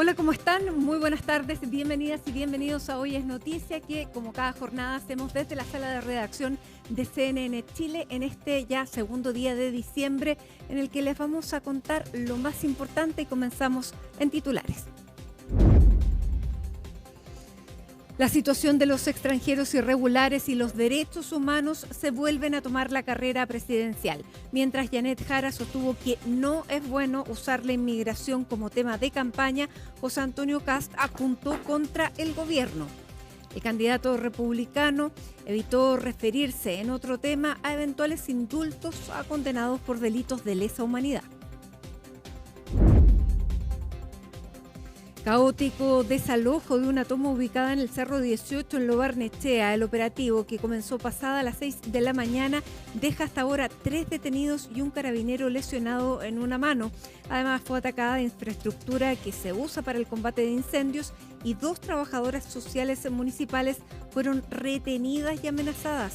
Hola, ¿cómo están? Muy buenas tardes, bienvenidas y bienvenidos a Hoy es Noticia, que como cada jornada hacemos desde la sala de redacción de CNN Chile en este ya segundo día de diciembre, en el que les vamos a contar lo más importante y comenzamos en titulares. La situación de los extranjeros irregulares y los derechos humanos se vuelven a tomar la carrera presidencial, mientras Janet Jara sostuvo que no es bueno usar la inmigración como tema de campaña. José Antonio Kast apuntó contra el gobierno. El candidato republicano evitó referirse en otro tema a eventuales indultos a condenados por delitos de lesa humanidad. Caótico desalojo de una toma ubicada en el Cerro 18 en Lo Barnechea. El operativo, que comenzó pasada las 6 de la mañana, deja hasta ahora 3 detenidos y un carabinero lesionado en una mano. Además, fue atacada infraestructura que se usa para el combate de incendios y 2 trabajadoras sociales municipales fueron retenidas y amenazadas.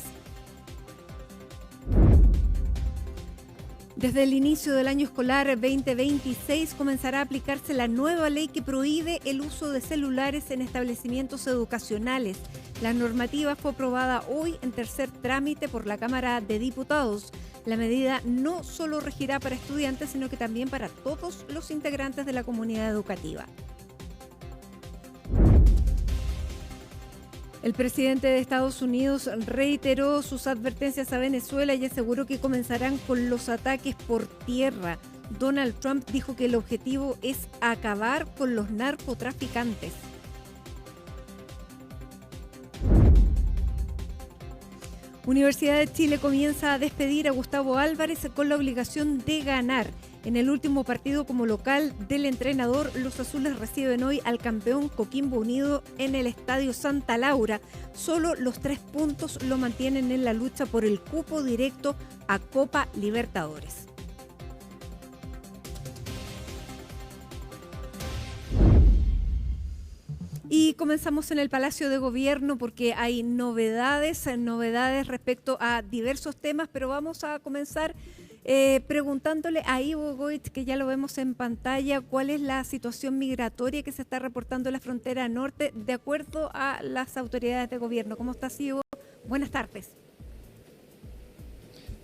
Desde el inicio del año escolar 2026 comenzará a aplicarse la nueva ley que prohíbe el uso de celulares en establecimientos educacionales. La normativa fue aprobada hoy en tercer trámite por la Cámara de Diputados. La medida no solo regirá para estudiantes, sino que también para todos los integrantes de la comunidad educativa. El presidente de Estados Unidos reiteró sus advertencias a Venezuela y aseguró que comenzarán con los ataques por tierra. Donald Trump dijo que el objetivo es acabar con los narcotraficantes. Universidad de Chile comienza a despedir a Gustavo Álvarez con la obligación de ganar. En el último partido como local del entrenador, los azules reciben hoy al campeón Coquimbo Unido en el Estadio Santa Laura. Solo los 3 puntos lo mantienen en la lucha por el cupo directo a Copa Libertadores. Y comenzamos en el Palacio de Gobierno porque hay novedades respecto a diversos temas, pero vamos a comenzar preguntándole a Ivo Goich, que ya lo vemos en pantalla, cuál es la situación migratoria que se está reportando en la frontera norte de acuerdo a las autoridades de gobierno. ¿Cómo estás, Ivo? Buenas tardes.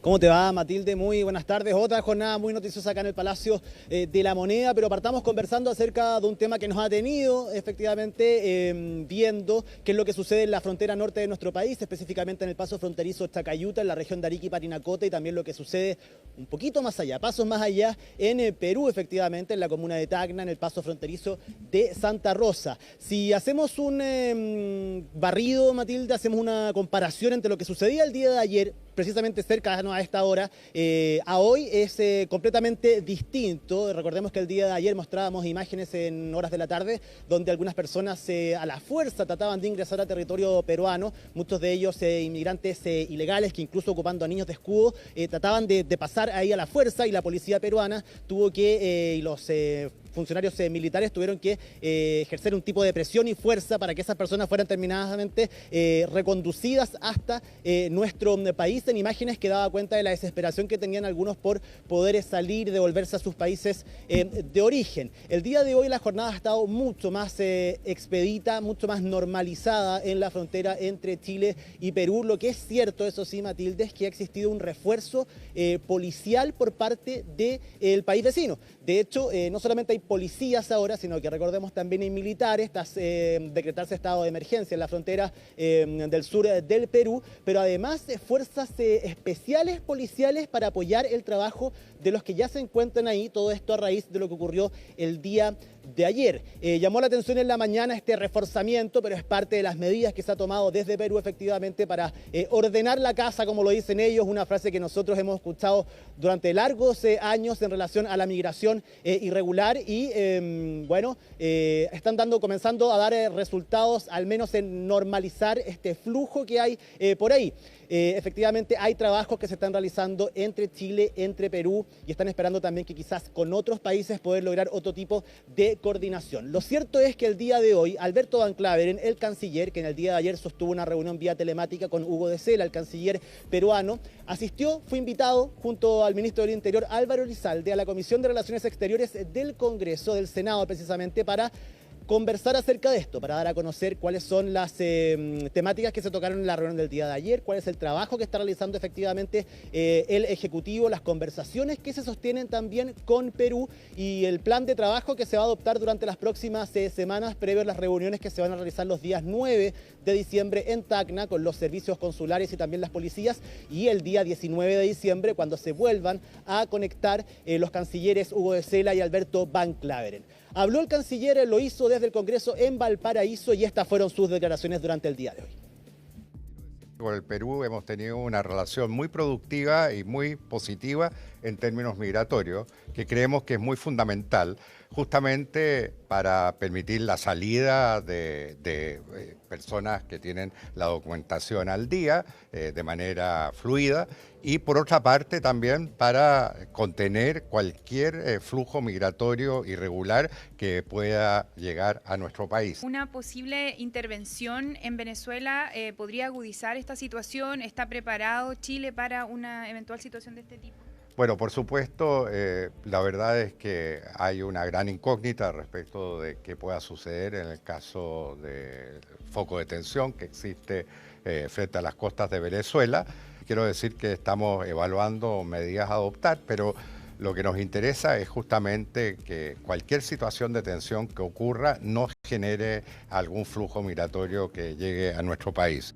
¿Cómo te va, Matilde? Muy buenas tardes. Otra jornada muy noticiosa acá en el Palacio de la Moneda, pero partamos conversando acerca de un tema que nos ha tenido efectivamente viendo qué es lo que sucede en la frontera norte de nuestro país, específicamente en el paso fronterizo Chacayuta, en la región de Arica y Parinacota, y también lo que sucede un poquito más allá, pasos más allá, en Perú, efectivamente, en la comuna de Tacna, en el paso fronterizo de Santa Rosa. Si hacemos un barrido, Matilde, hacemos una comparación entre lo que sucedía el día de ayer, precisamente cerca a esta hora, a hoy es completamente distinto. Recordemos que el día de ayer mostrábamos imágenes en horas de la tarde donde algunas personas a la fuerza trataban de ingresar a territorio peruano, muchos de ellos inmigrantes ilegales que incluso ocupando a niños de escudo trataban de pasar ahí a la fuerza, y la policía peruana tuvo que, y los funcionarios militares tuvieron que ejercer un tipo de presión y fuerza para que esas personas fueran terminadamente reconducidas hasta nuestro país, en imágenes que daba cuenta de la desesperación que tenían algunos por poder salir y devolverse a sus países de origen. El día de hoy la jornada ha estado mucho más expedita, mucho más normalizada en la frontera entre Chile y Perú. Lo que es cierto, eso sí, Matilde, es que ha existido un refuerzo policial por parte del país vecino. De hecho, no solamente hay policías ahora, sino que recordemos también hay militares, tras decretarse estado de emergencia en la frontera del sur del Perú, pero además fuerzas especiales policiales para apoyar el trabajo de los que ya se encuentran ahí, todo esto a raíz de lo que ocurrió el día de ayer. Llamó la atención en la mañana este reforzamiento, pero es parte de las medidas que se ha tomado desde Perú efectivamente para ordenar la casa, como lo dicen ellos, una frase que nosotros hemos escuchado durante largos años en relación a la migración irregular, y están comenzando a dar resultados, al menos en normalizar este flujo que hay por ahí. Efectivamente hay trabajos que se están realizando entre Chile, entre Perú, y están esperando también que quizás con otros países poder lograr otro tipo de coordinación. Lo cierto es que el día de hoy, Alberto Van Claveren, el canciller, que en el día de ayer sostuvo una reunión vía telemática con Hugo de Sela, el canciller peruano, asistió, fue invitado junto al ministro del Interior Álvaro Elizalde a la Comisión de Relaciones Exteriores del Congreso Congreso, del Senado precisamente, para conversar acerca de esto, para dar a conocer cuáles son las temáticas que se tocaron en la reunión del día de ayer, cuál es el trabajo que está realizando efectivamente el Ejecutivo, las conversaciones que se sostienen también con Perú y el plan de trabajo que se va a adoptar durante las próximas semanas previo a las reuniones que se van a realizar los días 9 de diciembre en Tacna con los servicios consulares y también las policías, y el día 19 de diciembre cuando se vuelvan a conectar los cancilleres Hugo de Sela y Alberto Van Claveren. Habló el canciller, lo hizo desde el Congreso en Valparaíso y estas fueron sus declaraciones durante el día de hoy. Con el Perú hemos tenido una relación muy productiva y muy positiva en términos migratorios, que creemos que es muy fundamental justamente para permitir la salida de personas que tienen la documentación al día de manera fluida, y por otra parte también para contener cualquier flujo migratorio irregular que pueda llegar a nuestro país. Una posible intervención en Venezuela podría agudizar esta situación. ¿Está preparado Chile para una eventual situación de este tipo? Bueno, por supuesto, la verdad es que hay una gran incógnita respecto de qué pueda suceder en el caso del foco de tensión que existe frente a las costas de Venezuela. Quiero decir que estamos evaluando medidas a adoptar, pero lo que nos interesa es justamente que cualquier situación de tensión que ocurra no genere algún flujo migratorio que llegue a nuestro país.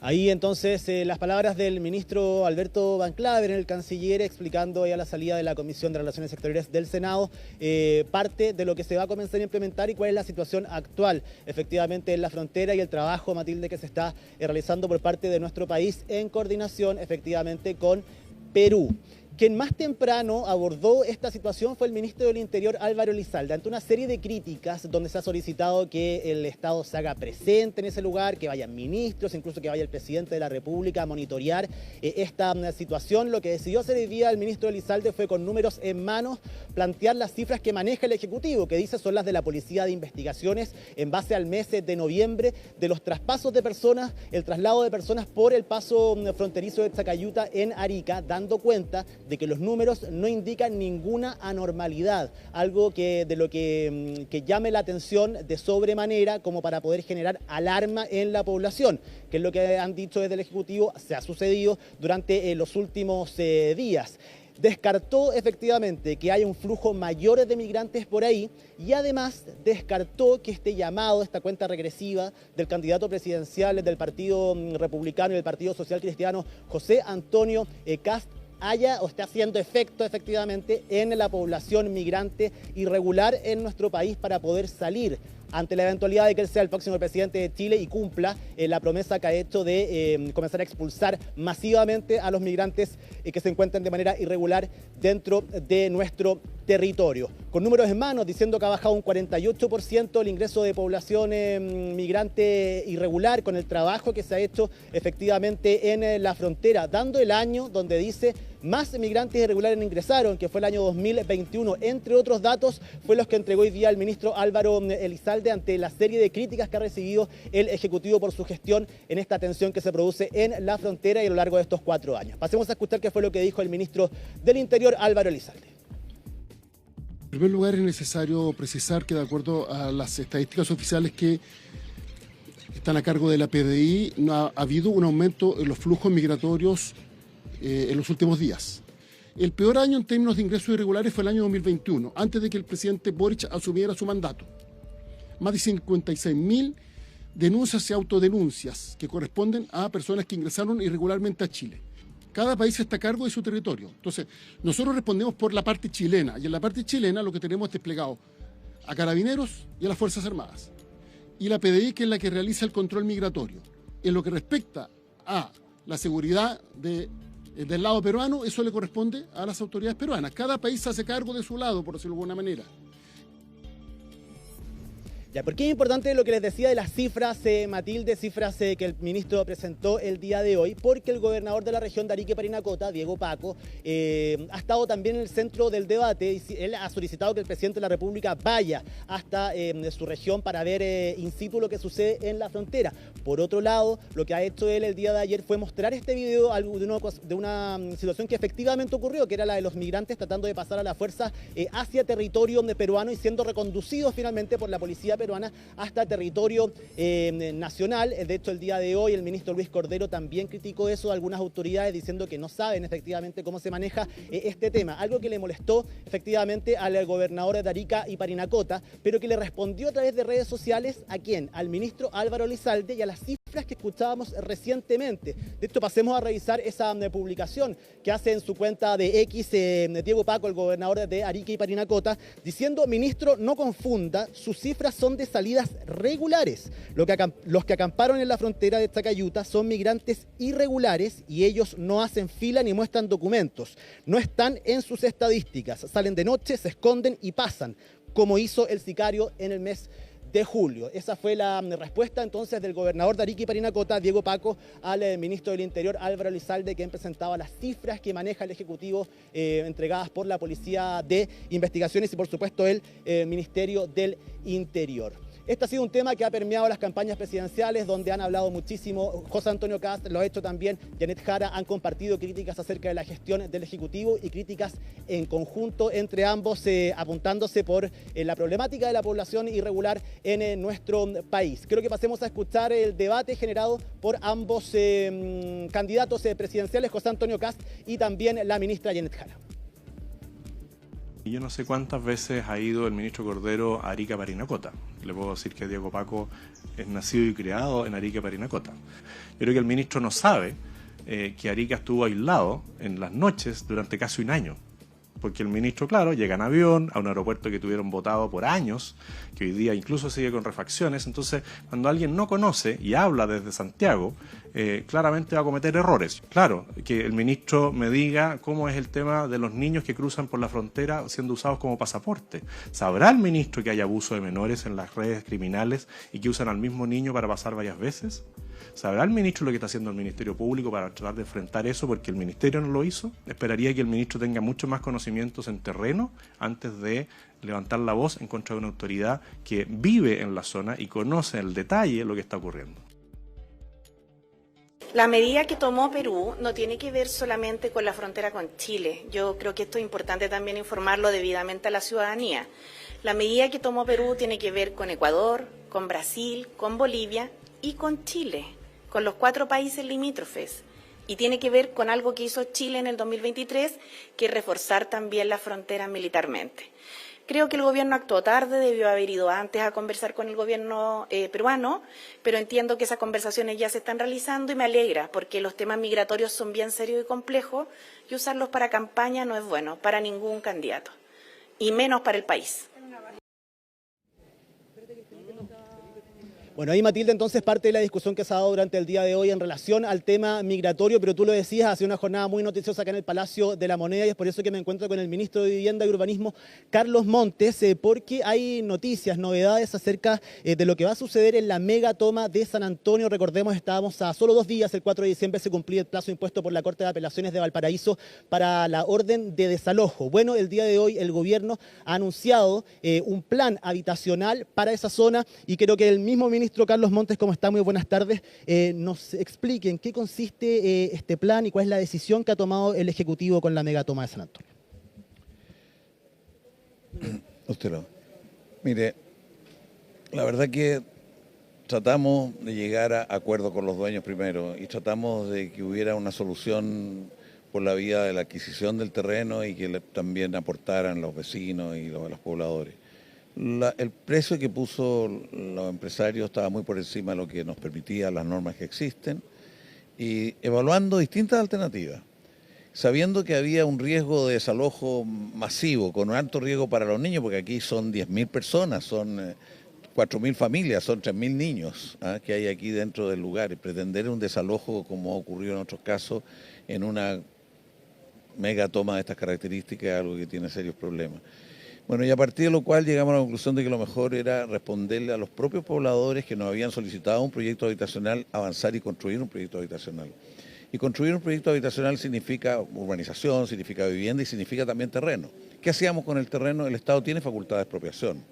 Ahí entonces las palabras del ministro Alberto Van Claveren, el canciller, explicando ya la salida de la Comisión de Relaciones Exteriores del Senado, parte de lo que se va a comenzar a implementar y cuál es la situación actual efectivamente en la frontera y el trabajo, Matilde, que se está realizando por parte de nuestro país en coordinación efectivamente con Perú. Quien más temprano abordó esta situación fue el ministro del Interior, Álvaro Elizalde, ante una serie de críticas donde se ha solicitado que el Estado se haga presente en ese lugar, que vayan ministros, incluso que vaya el presidente de la República a monitorear esta situación. Lo que decidió hacer hoy día el ministro Elizalde fue, con números en mano, plantear las cifras que maneja el Ejecutivo, que dice son las de la Policía de Investigaciones en base al mes de noviembre, de los traspasos de personas, el traslado de personas por el paso fronterizo de Zacayuta en Arica, dando cuenta de que los números no indican ninguna anormalidad, algo que llame la atención de sobremanera como para poder generar alarma en la población, que es lo que han dicho desde el Ejecutivo se ha sucedido durante los últimos días. Descartó efectivamente que haya un flujo mayor de migrantes por ahí y además descartó que este llamado, esta cuenta regresiva del candidato presidencial del Partido Republicano y del Partido Social Cristiano, José Antonio Kast, haya o esté haciendo efecto efectivamente en la población migrante irregular en nuestro país para poder salir ante la eventualidad de que él sea el próximo presidente de Chile y cumpla la promesa que ha hecho de comenzar a expulsar masivamente a los migrantes que se encuentran de manera irregular dentro de nuestro territorio. Con números en mano, diciendo que ha bajado un 48% el ingreso de población migrante irregular con el trabajo que se ha hecho efectivamente en la frontera, dando el año donde dice más migrantes irregulares ingresaron, que fue el año 2021. Entre otros datos, fue los que entregó hoy día el ministro Álvaro Elizalde ante la serie de críticas que ha recibido el Ejecutivo por su gestión en esta tensión que se produce en la frontera y a lo largo de estos 4 años. Pasemos a escuchar qué fue lo que dijo el ministro del Interior, Álvaro Elizalde. En primer lugar, es necesario precisar que, de acuerdo a las estadísticas oficiales que están a cargo de la PDI, no ha habido un aumento en los flujos migratorios en los últimos días. El peor año en términos de ingresos irregulares fue el año 2021, antes de que el presidente Boric asumiera su mandato. Más de 56.000 denuncias y autodenuncias que corresponden a personas que ingresaron irregularmente a Chile. Cada país está a cargo de su territorio. Entonces, nosotros respondemos por la parte chilena, y en la parte chilena lo que tenemos desplegado a Carabineros y a las Fuerzas Armadas, y la PDI, que es la que realiza el control migratorio. En lo que respecta a la seguridad del lado peruano, eso le corresponde a las autoridades peruanas. Cada país se hace cargo de su lado, por decirlo de alguna manera. Ya, ¿por qué es importante lo que les decía de las cifras, Matilde, cifras que el ministro presentó el día de hoy? Porque el gobernador de la región de Arica y Parinacota, Diego Paco, ha estado también en el centro del debate y él ha solicitado que el presidente de la República vaya hasta su región para ver in situ lo que sucede en la frontera. Por otro lado, lo que ha hecho él el día de ayer fue mostrar este video de una situación que efectivamente ocurrió, que era la de los migrantes tratando de pasar a la fuerza hacia territorio peruano y siendo reconducidos finalmente por la policía peruana hasta territorio nacional. De hecho, el día de hoy el ministro Luis Cordero también criticó eso de algunas autoridades diciendo que no saben efectivamente cómo se maneja este tema. Algo que le molestó efectivamente al gobernador de Arica y Parinacota, pero que le respondió a través de redes sociales ¿a quién? Al ministro Álvaro Elizalde y a las cifras que escuchábamos recientemente. De hecho, pasemos a revisar esa publicación que hace en su cuenta de X Diego Paco, el gobernador de Arica y Parinacota, diciendo: ministro, no confunda, sus cifras son de salidas regulares. Los que acamparon en la frontera de Tacayuta son migrantes irregulares y ellos no hacen fila ni muestran documentos. No están en sus estadísticas, salen de noche, se esconden y pasan, como hizo el sicario en el mes de julio. Esa fue la respuesta entonces del gobernador de Arica y Parinacota, Diego Paco, al ministro del Interior, Álvaro Elizalde, quien presentaba las cifras que maneja el Ejecutivo entregadas por la Policía de Investigaciones y por supuesto el Ministerio del Interior. Este ha sido un tema que ha permeado las campañas presidenciales, donde han hablado muchísimo. José Antonio Kast lo ha hecho también, Janet Jara, han compartido críticas acerca de la gestión del Ejecutivo y críticas en conjunto entre ambos, apuntándose por la problemática de la población irregular en nuestro país. Creo que pasemos a escuchar el debate generado por ambos candidatos presidenciales, José Antonio Kast y también la ministra Janet Jara. Y yo no sé cuántas veces ha ido el ministro Cordero a Arica, Parinacota. Le puedo decir que Diego Paco es nacido y criado en Arica, Parinacota. Yo creo que el ministro no sabe que Arica estuvo aislado en las noches durante casi un año. Porque el ministro, claro, llega en avión a un aeropuerto que tuvieron votado por años, que hoy día incluso sigue con refacciones. Entonces, cuando alguien no conoce y habla desde Santiago, claramente va a cometer errores. Claro, que el ministro me diga cómo es el tema de los niños que cruzan por la frontera siendo usados como pasaporte. ¿Sabrá el ministro que hay abuso de menores en las redes criminales y que usan al mismo niño para pasar varias veces? ¿Sabrá el ministro lo que está haciendo el Ministerio Público para tratar de enfrentar eso porque el Ministerio no lo hizo? Esperaría que el ministro tenga mucho más conocimientos en terreno antes de levantar la voz en contra de una autoridad que vive en la zona y conoce en el detalle lo que está ocurriendo. La medida que tomó Perú no tiene que ver solamente con la frontera con Chile. Yo creo que esto es importante también informarlo debidamente a la ciudadanía. La medida que tomó Perú tiene que ver con Ecuador, con Brasil, con Bolivia y con Chile, con los 4 países limítrofes. Y tiene que ver con algo que hizo Chile en el 2023, que es reforzar también las fronteras militarmente. Creo que el gobierno actuó tarde, debió haber ido antes a conversar con el gobierno peruano, pero entiendo que esas conversaciones ya se están realizando y me alegra, porque los temas migratorios son bien serios y complejos y usarlos para campaña no es bueno para ningún candidato, y menos para el país. Bueno, ahí Matilde, entonces parte de la discusión que se ha dado durante el día de hoy en relación al tema migratorio, pero tú lo decías, ha sido una jornada muy noticiosa acá en el Palacio de la Moneda y es por eso que me encuentro con el ministro de Vivienda y Urbanismo, Carlos Montes, porque hay noticias, novedades acerca de lo que va a suceder en la mega toma de San Antonio. Recordemos, estábamos a solo 2 días, el 4 de diciembre se cumplía el plazo impuesto por la Corte de Apelaciones de Valparaíso para la orden de desalojo. Bueno, el día de hoy el gobierno ha anunciado un plan habitacional para esa zona y creo que el mismo ministro Carlos Montes, ¿cómo está? Muy buenas tardes. Nos explique en qué consiste este plan y cuál es la decisión que ha tomado el Ejecutivo con la megatoma de San Antonio. Mire, la verdad que tratamos de llegar a acuerdo con los dueños primero y tratamos de que hubiera una solución por la vía de la adquisición del terreno y que también aportaran los vecinos y los pobladores. El precio que puso los empresarios estaba muy por encima de lo que nos permitía las normas que existen y evaluando distintas alternativas, sabiendo que había un riesgo de desalojo masivo, con un alto riesgo para los niños, porque aquí son 10.000 personas, son 4.000 familias, son 3.000 niños que hay aquí dentro del lugar, y pretender un desalojo como ha ocurrido en otros casos en una mega toma de estas características es algo que tiene serios problemas. Bueno, y a partir de lo cual llegamos a la conclusión de que lo mejor era responderle a los propios pobladores que nos habían solicitado un proyecto habitacional, avanzar y construir un proyecto habitacional. Y construir un proyecto habitacional significa urbanización, significa vivienda y significa también terreno. ¿Qué hacíamos con el terreno? El Estado tiene facultad de expropiación.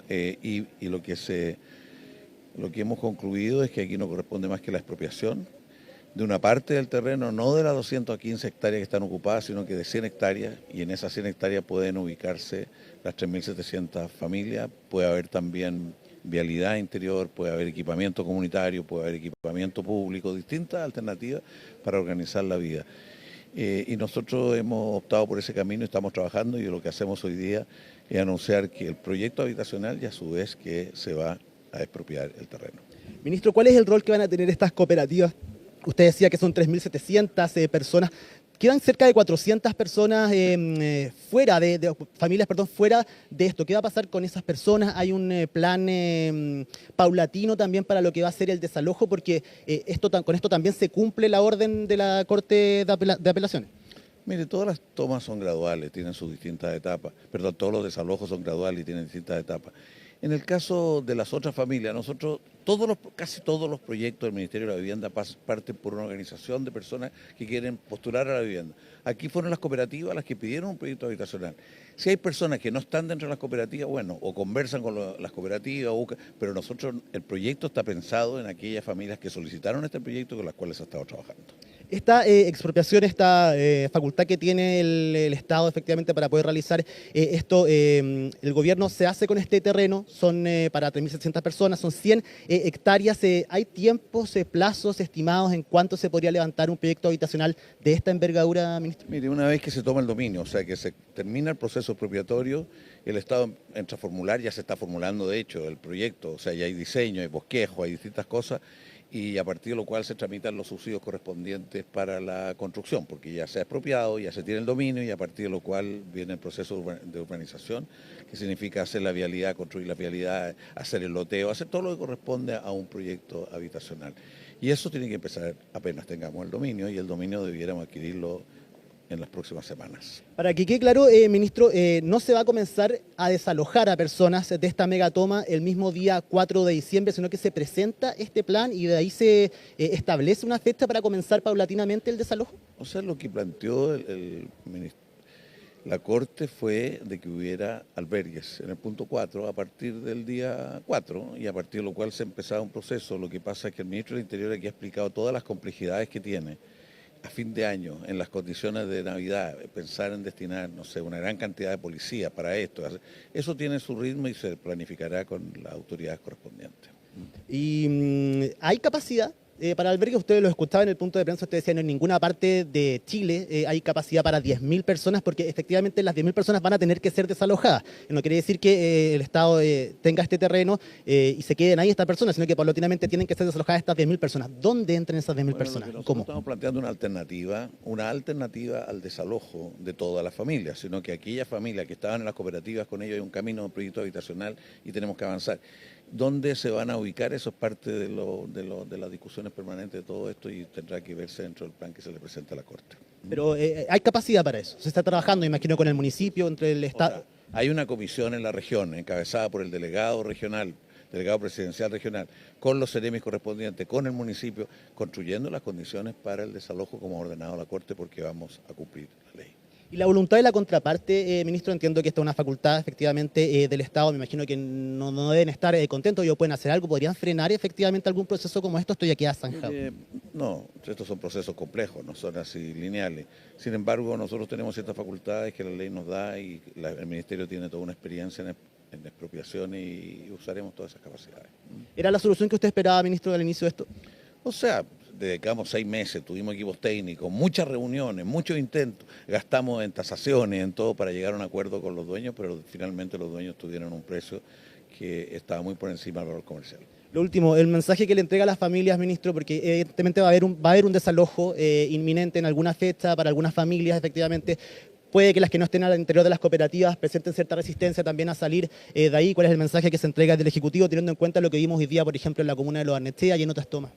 Y lo que hemos concluido es que aquí no corresponde más que la expropiación de una parte del terreno, no de las 215 hectáreas que están ocupadas, sino que de 100 hectáreas, y en esas 100 hectáreas pueden ubicarse las 3.700 familias, puede haber también vialidad interior, puede haber equipamiento comunitario, puede haber equipamiento público, distintas alternativas para organizar la vida. Y nosotros hemos optado por ese camino y estamos trabajando, y lo que hacemos hoy día es anunciar que el proyecto habitacional y a su vez que se va a expropiar el terreno. Ministro, ¿cuál es el rol que van a tener estas cooperativas? Usted decía que son 3.700 personas. Quedan cerca de 400 personas fuera de familias, perdón, fuera de esto. ¿Qué va a pasar con esas personas? ¿Hay un plan paulatino también para lo que va a ser el desalojo? Porque con esto también se cumple la orden de la Corte de Apelaciones. Mire, todas las tomas son graduales, tienen sus distintas etapas. Perdón, todos los desalojos son graduales y tienen distintas etapas. En el caso de las otras familias, nosotros, casi todos los proyectos del Ministerio de la Vivienda parten por una organización de personas que quieren postular a la vivienda. Aquí fueron las cooperativas las que pidieron un proyecto habitacional. Si hay personas que no están dentro de las cooperativas, bueno, o conversan con las cooperativas, pero el proyecto está pensado en aquellas familias que solicitaron este proyecto con las cuales ha estado trabajando. Esta expropiación, esta facultad que tiene el Estado efectivamente para poder realizar esto, el gobierno se hace con este terreno, son para 3.700 personas, son 100 hectáreas. ¿Hay tiempos, plazos estimados en cuánto se podría levantar un proyecto habitacional de esta envergadura, ministro? Mire, una vez que se toma el dominio, o sea que se termina el proceso expropiatorio, el Estado entra a formular, ya se está formulando de hecho el proyecto, o sea, ya hay diseño, hay bosquejo, hay distintas cosas, y a partir de lo cual se tramitan los subsidios correspondientes para la construcción, porque ya se ha expropiado, ya se tiene el dominio y a partir de lo cual viene el proceso de urbanización, que significa hacer la vialidad, construir la vialidad, hacer el loteo, hacer todo lo que corresponde a un proyecto habitacional. Y eso tiene que empezar apenas tengamos el dominio, y el dominio debiéramos adquirirlo en las próximas semanas. Para que quede claro, ministro, no se va a comenzar a desalojar a personas de esta megatoma el mismo día 4 de diciembre, sino que se presenta este plan y de ahí se establece una fecha para comenzar paulatinamente el desalojo. O sea, lo que planteó la Corte fue de que hubiera albergues en el punto 4 a partir del día 4 y a partir de lo cual se empezaba un proceso. Lo que pasa es que el ministro del Interior aquí ha explicado todas las complejidades que tiene a fin de año, en las condiciones de Navidad, pensar en destinar, no sé, una gran cantidad de policías para esto. Eso tiene su ritmo y se planificará con las autoridades correspondientes. ¿Y hay capacidad para albergues? Ustedes lo escuchaban en el punto de prensa, ustedes decían en ninguna parte de Chile hay capacidad para 10.000 personas, porque efectivamente las 10.000 personas van a tener que ser desalojadas. No quiere decir que el Estado tenga este terreno y se queden ahí estas personas, sino que paulatinamente tienen que ser desalojadas estas 10.000 personas. ¿Dónde entran esas 10.000 personas? ¿Cómo? Estamos planteando una alternativa al desalojo de todas las familias, sino que aquellas familias que estaban en las cooperativas, con ellos hay un camino de proyecto habitacional y tenemos que avanzar. ¿Dónde se van a ubicar? Eso es parte de las discusiones permanentes de todo esto y tendrá que verse dentro del plan que se le presenta a la Corte. Pero hay capacidad para eso. Se está trabajando, imagino, con el municipio, entre el Estado. O sea, hay una comisión en la región, encabezada por el delegado regional, delegado presidencial regional, con los seremis correspondientes, con el municipio, construyendo las condiciones para el desalojo como ha ordenado la Corte, porque vamos a cumplir la ley. Y la voluntad de la contraparte, ministro, entiendo que esta es una facultad efectivamente del Estado, me imagino que no deben estar contentos, ellos pueden hacer algo, podrían frenar efectivamente algún proceso como esto, estoy aquí zanjado. No, estos son procesos complejos, no son así lineales. Sin embargo, nosotros tenemos ciertas facultades que la ley nos da y el Ministerio tiene toda una experiencia en expropiación y usaremos todas esas capacidades. ¿Era la solución que usted esperaba, ministro, al inicio de esto? O sea, dedicamos 6 meses, tuvimos equipos técnicos, muchas reuniones, muchos intentos, gastamos en tasaciones, en todo para llegar a un acuerdo con los dueños, pero finalmente los dueños tuvieron un precio que estaba muy por encima del valor comercial. Lo último, el mensaje que le entrega a las familias, ministro, porque evidentemente va a haber un desalojo inminente en alguna fecha para algunas familias, efectivamente. Puede que las que no estén al interior de las cooperativas presenten cierta resistencia también a salir de ahí. ¿Cuál es el mensaje que se entrega del Ejecutivo, teniendo en cuenta lo que vimos hoy día, por ejemplo, en la comuna de Los Barnechea y en otras tomas?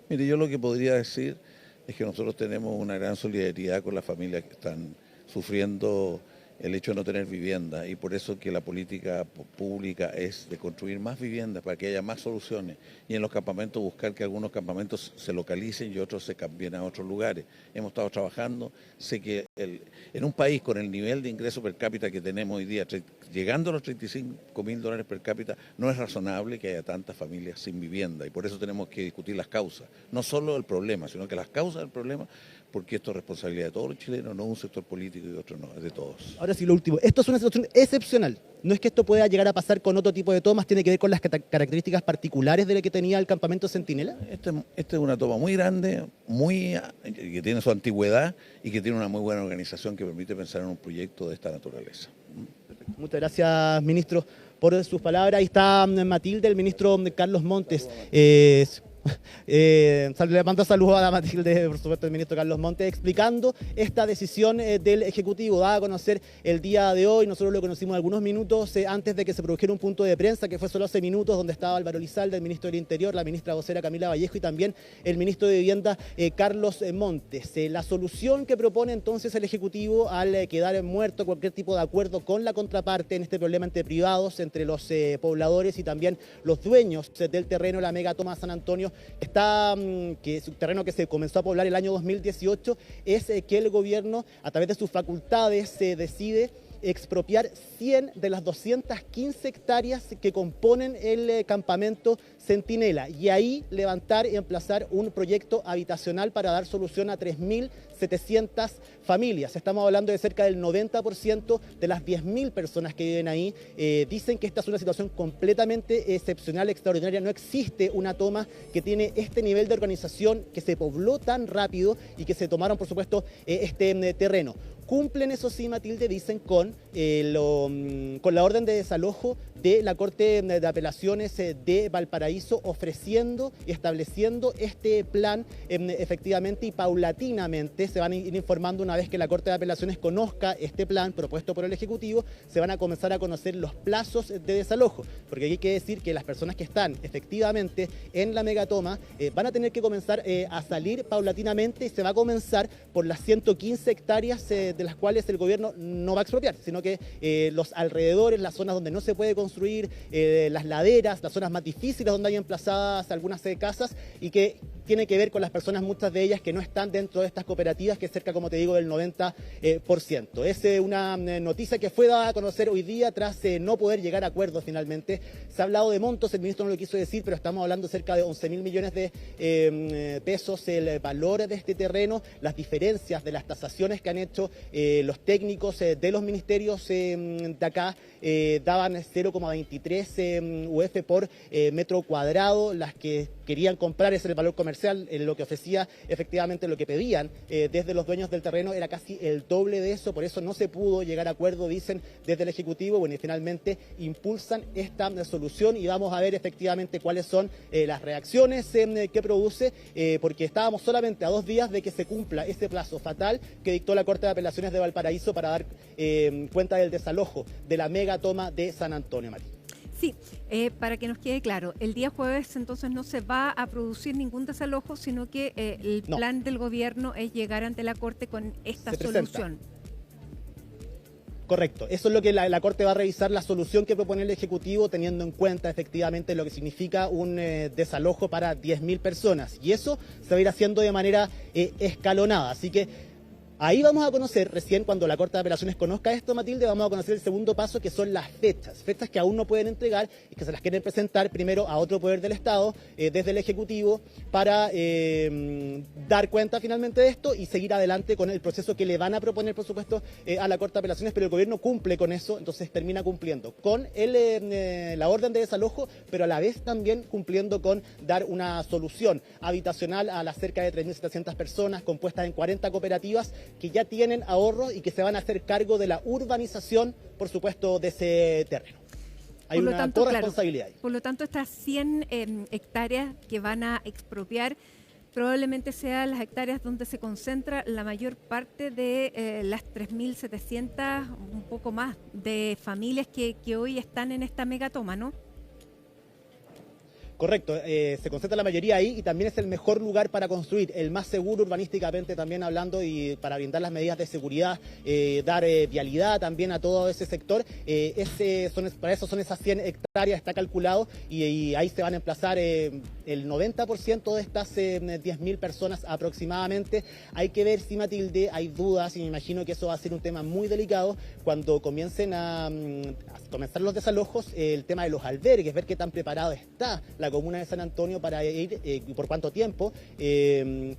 Mire, yo lo que podría decir es que nosotros tenemos una gran solidaridad con las familias que están sufriendo el hecho de no tener vivienda, y por eso que la política pública es de construir más viviendas para que haya más soluciones, y en los campamentos buscar que algunos campamentos se localicen y otros se cambien a otros lugares. Hemos estado trabajando, sé que en un país con el nivel de ingreso per cápita que tenemos hoy día, llegando a los $35.000 per cápita, no es razonable que haya tantas familias sin vivienda, y por eso tenemos que discutir las causas, no solo el problema, sino que las causas del problema, porque esto es responsabilidad de todos los chilenos, no un sector político y otro no, es de todos. Ahora sí, lo último. Esto es una situación excepcional. No es que esto pueda llegar a pasar con otro tipo de tomas, tiene que ver con las características particulares de la que tenía el campamento Centinela. Esta es una toma muy grande, que tiene su antigüedad y que tiene una muy buena organización que permite pensar en un proyecto de esta naturaleza. Perfecto. Muchas gracias, ministro, por sus palabras. Ahí está Matilde, el ministro Carlos Montes. Le mando saludos a la Matilde, por supuesto, el ministro Carlos Montes, explicando esta decisión del Ejecutivo dada a conocer el día de hoy. Nosotros lo conocimos algunos minutos antes de que se produjera un punto de prensa, que fue solo hace minutos, donde estaba Álvaro Lizalde, el ministro del Interior, la ministra vocera Camila Vallejo y también el ministro de Vivienda Carlos Montes. La solución que propone entonces el Ejecutivo al quedar muerto cualquier tipo de acuerdo con la contraparte en este problema entre privados, entre los pobladores y también los dueños del terreno, la megatoma San Antonio, que es un terreno que se comenzó a poblar el año 2018, es que el gobierno, a través de sus facultades, decide expropiar 100 de las 215 hectáreas que componen el campamento Centinela y ahí levantar y emplazar un proyecto habitacional para dar solución a 3.700 familias. Estamos hablando de cerca del 90% de las 10.000 personas que viven ahí. Dicen que esta es una situación completamente excepcional, extraordinaria. No existe una toma que tiene este nivel de organización, que se pobló tan rápido y que se tomaron, por supuesto, este terreno. Cumplen, eso sí, Matilde, dicen, con la orden de desalojo de la Corte de Apelaciones de Valparaíso, ofreciendo y estableciendo este plan efectivamente y paulatinamente. Se van a ir informando una vez que la Corte de Apelaciones conozca este plan propuesto por el Ejecutivo, se van a comenzar a conocer los plazos de desalojo, porque hay que decir que las personas que están efectivamente en la megatoma van a tener que comenzar a salir paulatinamente y se va a comenzar por las 115 hectáreas de las cuales el gobierno no va a expropiar, sino que los alrededores, las zonas donde no se puede construir, las laderas, las zonas más difíciles donde hay emplazadas algunas casas y que tiene que ver con las personas, muchas de ellas que no están dentro de estas cooperativas, que es cerca, como te digo, del 90%. Es una noticia que fue dada a conocer hoy día tras no poder llegar a acuerdos finalmente. Se ha hablado de montos, el ministro no lo quiso decir, pero estamos hablando de cerca de 11.000 millones de pesos el valor de este terreno, las diferencias de las tasaciones que han hecho los técnicos de los ministerios de acá daban 0,23 UF por metro cuadrado, las que querían comprar ese valor comercial, lo que ofrecía efectivamente, lo que pedían desde los dueños del terreno era casi el doble de eso, por eso no se pudo llegar a acuerdo, dicen desde el Ejecutivo. Bueno, y finalmente impulsan esta solución y vamos a ver efectivamente cuáles son las reacciones que produce, porque estábamos solamente a 2 días de que se cumpla ese plazo fatal que dictó la Corte de Apelaciones de Valparaíso para dar cuenta del desalojo de la megatoma de San Antonio, María. Sí, para que nos quede claro, el día jueves entonces no se va a producir ningún desalojo, sino que el plan del gobierno es llegar ante la Corte con esta solución. Correcto, eso es lo que la Corte va a revisar, la solución que propone el Ejecutivo, teniendo en cuenta efectivamente lo que significa un desalojo para 10.000 personas. Y eso se va a ir haciendo de manera escalonada, así que ahí vamos a conocer, recién cuando la Corte de Apelaciones conozca esto, Matilde, vamos a conocer el segundo paso, que son las fechas que aún no pueden entregar y que se las quieren presentar primero a otro poder del Estado, desde el Ejecutivo, para dar cuenta finalmente de esto y seguir adelante con el proceso que le van a proponer, por supuesto, a la Corte de Apelaciones, pero el gobierno cumple con eso, entonces termina cumpliendo con la orden de desalojo, pero a la vez también cumpliendo con dar una solución habitacional a las cerca de 3.700 personas compuestas en 40 cooperativas que ya tienen ahorros y que se van a hacer cargo de la urbanización, por supuesto, de ese terreno. Hay una corresponsabilidad ahí. Por lo tanto, estas 100 hectáreas que van a expropiar probablemente sean las hectáreas donde se concentra la mayor parte de las 3.700, un poco más, de familias que hoy están en esta megatoma, ¿no? Correcto, se concentra la mayoría ahí y también es el mejor lugar para construir, el más seguro urbanísticamente también hablando y para brindar las medidas de seguridad, dar vialidad también a todo ese sector. Para eso son esas 100 hectáreas, está calculado, y ahí se van a emplazar el 90% de estas 10.000 personas aproximadamente. Hay que ver si, Matilde, hay dudas y me imagino que eso va a ser un tema muy delicado cuando comiencen a comenzar los desalojos, el tema de los albergues, ver qué tan preparado está la comuna de San Antonio para ir y por cuánto tiempo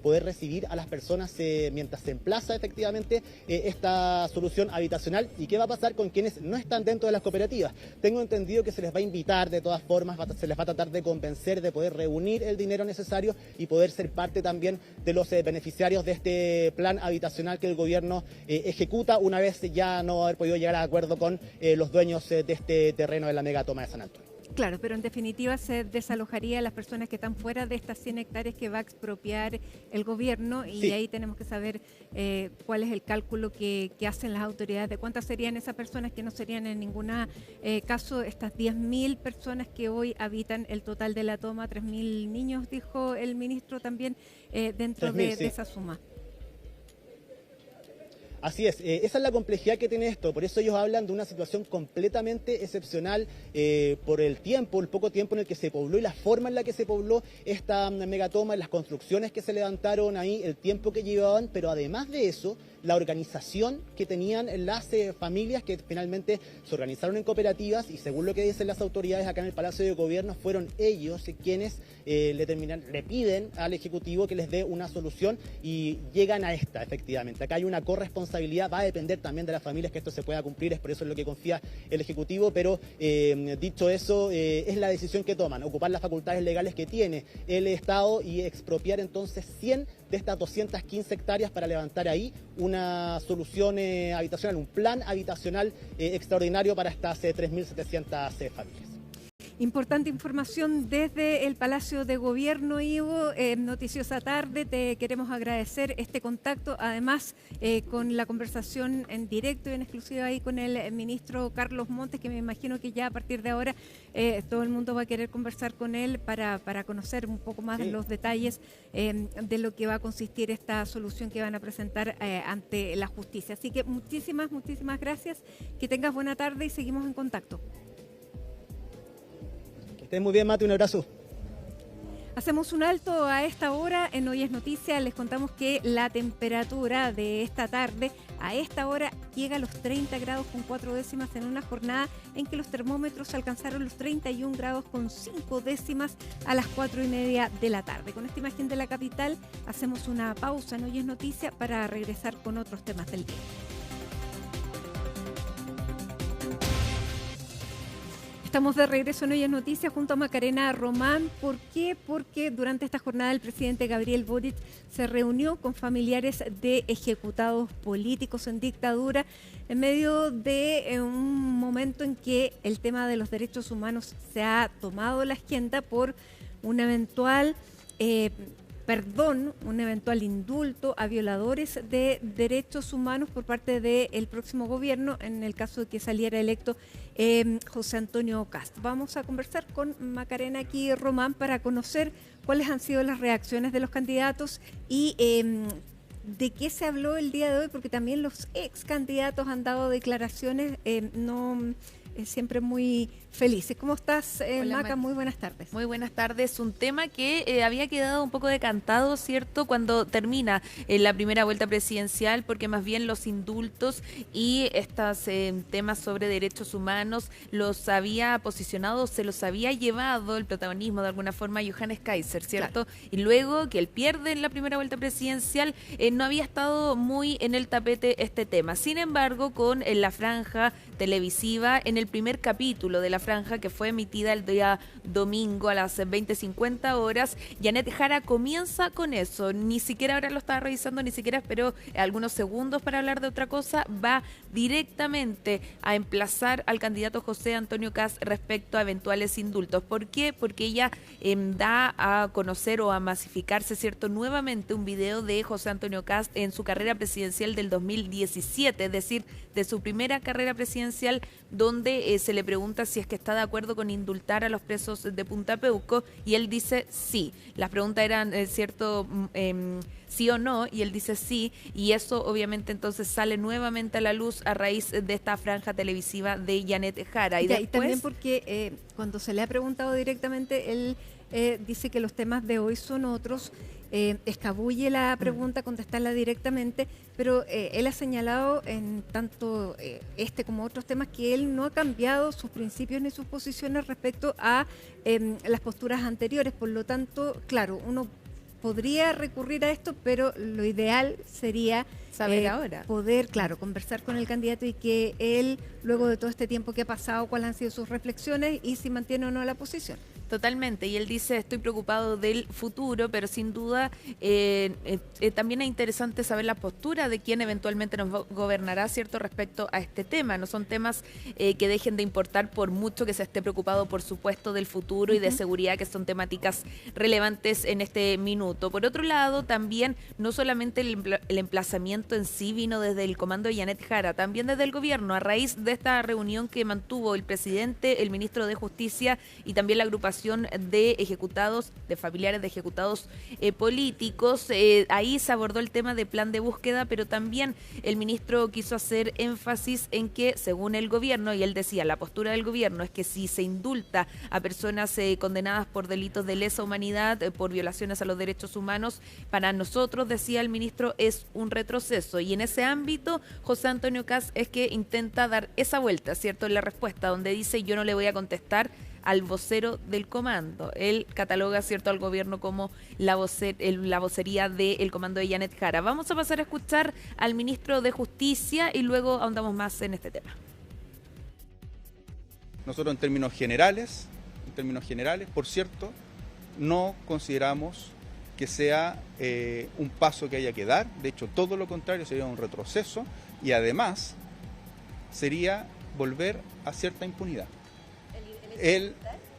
poder recibir a las personas mientras se emplaza efectivamente esta solución habitacional y qué va a pasar con quienes no están dentro de las cooperativas. Tengo entendido que se les va a invitar de todas formas, se les va a tratar de convencer de poder reunir el dinero necesario y poder ser parte también de los beneficiarios de este plan habitacional que el gobierno ejecuta una vez ya no haber podido llegar a acuerdo con los dueños de este terreno de la megatoma de San Antonio. Claro, pero en definitiva se desalojaría a las personas que están fuera de estas 100 hectáreas que va a expropiar el gobierno y ahí tenemos que saber cuál es el cálculo que hacen las autoridades de cuántas serían esas personas que no serían en ningún caso estas 10.000 personas que hoy habitan el total de la toma, 3.000 niños, dijo el ministro también dentro 3.000, de esa suma. Así es, esa es la complejidad que tiene esto, por eso ellos hablan de una situación completamente excepcional por el tiempo, el poco tiempo en el que se pobló y la forma en la que se pobló esta megatoma, las construcciones que se levantaron ahí, el tiempo que llevaban, pero además de eso, la organización que tenían las familias que finalmente se organizaron en cooperativas y según lo que dicen las autoridades acá en el Palacio de Gobierno, fueron ellos quienes le piden al Ejecutivo que les dé una solución y llegan a esta, efectivamente. Acá hay una corresponsabilidad, va a depender también de las familias que esto se pueda cumplir, es por eso en lo que confía el Ejecutivo, pero dicho eso, es la decisión que toman, ocupar las facultades legales que tiene el Estado y expropiar entonces 100 de estas 215 hectáreas para levantar ahí una solución habitacional, un plan habitacional extraordinario para estas 3.700 familias. Importante información desde el Palacio de Gobierno, Ivo. Noticiosa tarde, te queremos agradecer este contacto, además con la conversación en directo y en exclusiva ahí con el ministro Carlos Montes, que me imagino que ya a partir de ahora todo el mundo va a querer conversar con él para conocer un poco más de los detalles de lo que va a consistir esta solución que van a presentar ante la justicia. Así que muchísimas gracias, que tengas buena tarde y seguimos en contacto. Estén muy bien, Mati, un abrazo. Hacemos un alto a esta hora en Hoy es Noticia. Les contamos que la temperatura de esta tarde a esta hora llega a los 30 grados con 4 décimas en una jornada en que los termómetros alcanzaron los 31 grados con 5 décimas a las 4:30 de la tarde. Con esta imagen de la capital hacemos una pausa en Hoy es Noticia para regresar con otros temas del día. Estamos de regreso en Hoy es Noticia junto a Macarena Román. ¿Por qué? Porque durante esta jornada el presidente Gabriel Boric se reunió con familiares de ejecutados políticos en dictadura en medio de un momento en que el tema de los derechos humanos se ha tomado la agenda por un eventual un eventual indulto a violadores de derechos humanos por parte del próximo gobierno, en el caso de que saliera electo José Antonio Kast. Vamos a conversar con Macarena aquí Román para conocer cuáles han sido las reacciones de los candidatos y de qué se habló el día de hoy, porque también los ex candidatos han dado declaraciones siempre muy felices. ¿Cómo estás, Hola, Maca? Muy buenas tardes. Muy buenas tardes. Un tema que había quedado un poco decantado, ¿cierto?, cuando termina la primera vuelta presidencial, porque más bien los indultos y estos temas sobre derechos humanos los había posicionado, se los había llevado el protagonismo de alguna forma a Johannes Kaiser, ¿cierto? Claro. Y luego que él pierde en la primera vuelta presidencial, no había estado muy en el tapete este tema. Sin embargo, con la franja televisiva, en el primer capítulo de la franja que fue emitida el día domingo a las 20:50 horas, Janet Jara comienza con eso, ni siquiera ahora lo estaba revisando, ni siquiera esperó algunos segundos para hablar de otra cosa, va directamente a emplazar al candidato José Antonio Kast respecto a eventuales indultos. ¿Por qué? Porque ella da a conocer o a masificarse, ¿cierto?, nuevamente un video de José Antonio Kast en su carrera presidencial del 2017, es decir, de su primera carrera presidencial, donde donde se le pregunta si es que está de acuerdo con indultar a los presos de Punta Peuco, y él dice sí. Las preguntas eran, ¿cierto?, sí o no, y él dice sí, y eso obviamente entonces sale nuevamente a la luz a raíz de esta franja televisiva de Janet Jara. Y, y también porque cuando se le ha preguntado directamente, él dice que los temas de hoy son otros, escabulle la pregunta, contestarla directamente, pero él ha señalado en tanto este como otros temas que él no ha cambiado sus principios ni sus posiciones respecto a las posturas anteriores. Por lo tanto, claro, uno podría recurrir a esto, pero lo ideal sería saber ahora, poder, claro, conversar con el candidato y que él, luego de todo este tiempo que ha pasado, cuáles han sido sus reflexiones y si mantiene o no la posición. Totalmente, y él dice, estoy preocupado del futuro, pero sin duda también es interesante saber la postura de quien eventualmente nos gobernará, ¿cierto?, respecto a este tema. No son temas que dejen de importar por mucho que se esté preocupado, por supuesto, del futuro y de seguridad, que son temáticas relevantes en este minuto. Por otro lado, también no solamente el emplazamiento en sí vino desde el comando de Janet Jara, también desde el gobierno, a raíz de esta reunión que mantuvo el presidente, el ministro de Justicia y también la agrupación de ejecutados, de familiares de ejecutados políticos. Ahí se abordó el tema de plan de búsqueda, pero también el ministro quiso hacer énfasis en que, según el gobierno, y él decía, la postura del gobierno es que si se indulta a personas condenadas por delitos de lesa humanidad, por violaciones a los derechos humanos, para nosotros, decía el ministro, es un retroceso. Y en ese ámbito, José Antonio Kast es que intenta dar esa vuelta, ¿cierto?, en la respuesta, donde dice, yo no le voy a contestar al vocero del comando. Él cataloga, ¿cierto?, al gobierno como la vocería del comando de Janet Jara. Vamos a pasar a escuchar al ministro de Justicia y luego ahondamos más en este tema. Nosotros en términos generales, por cierto, no consideramos que sea un paso que haya que dar. De hecho, todo lo contrario, sería un retroceso y además sería volver a cierta impunidad. El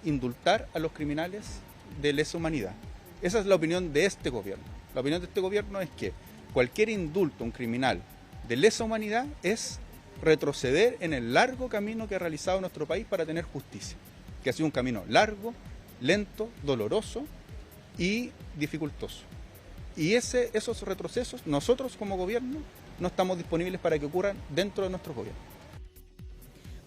indultar a los criminales de lesa humanidad. Esa es la opinión de este gobierno. La opinión de este gobierno es que cualquier indulto a un criminal de lesa humanidad es retroceder en el largo camino que ha realizado nuestro país para tener justicia, que ha sido un camino largo, lento, doloroso y dificultoso. Y esos retrocesos, nosotros como gobierno no estamos disponibles para que ocurran dentro de nuestro gobierno.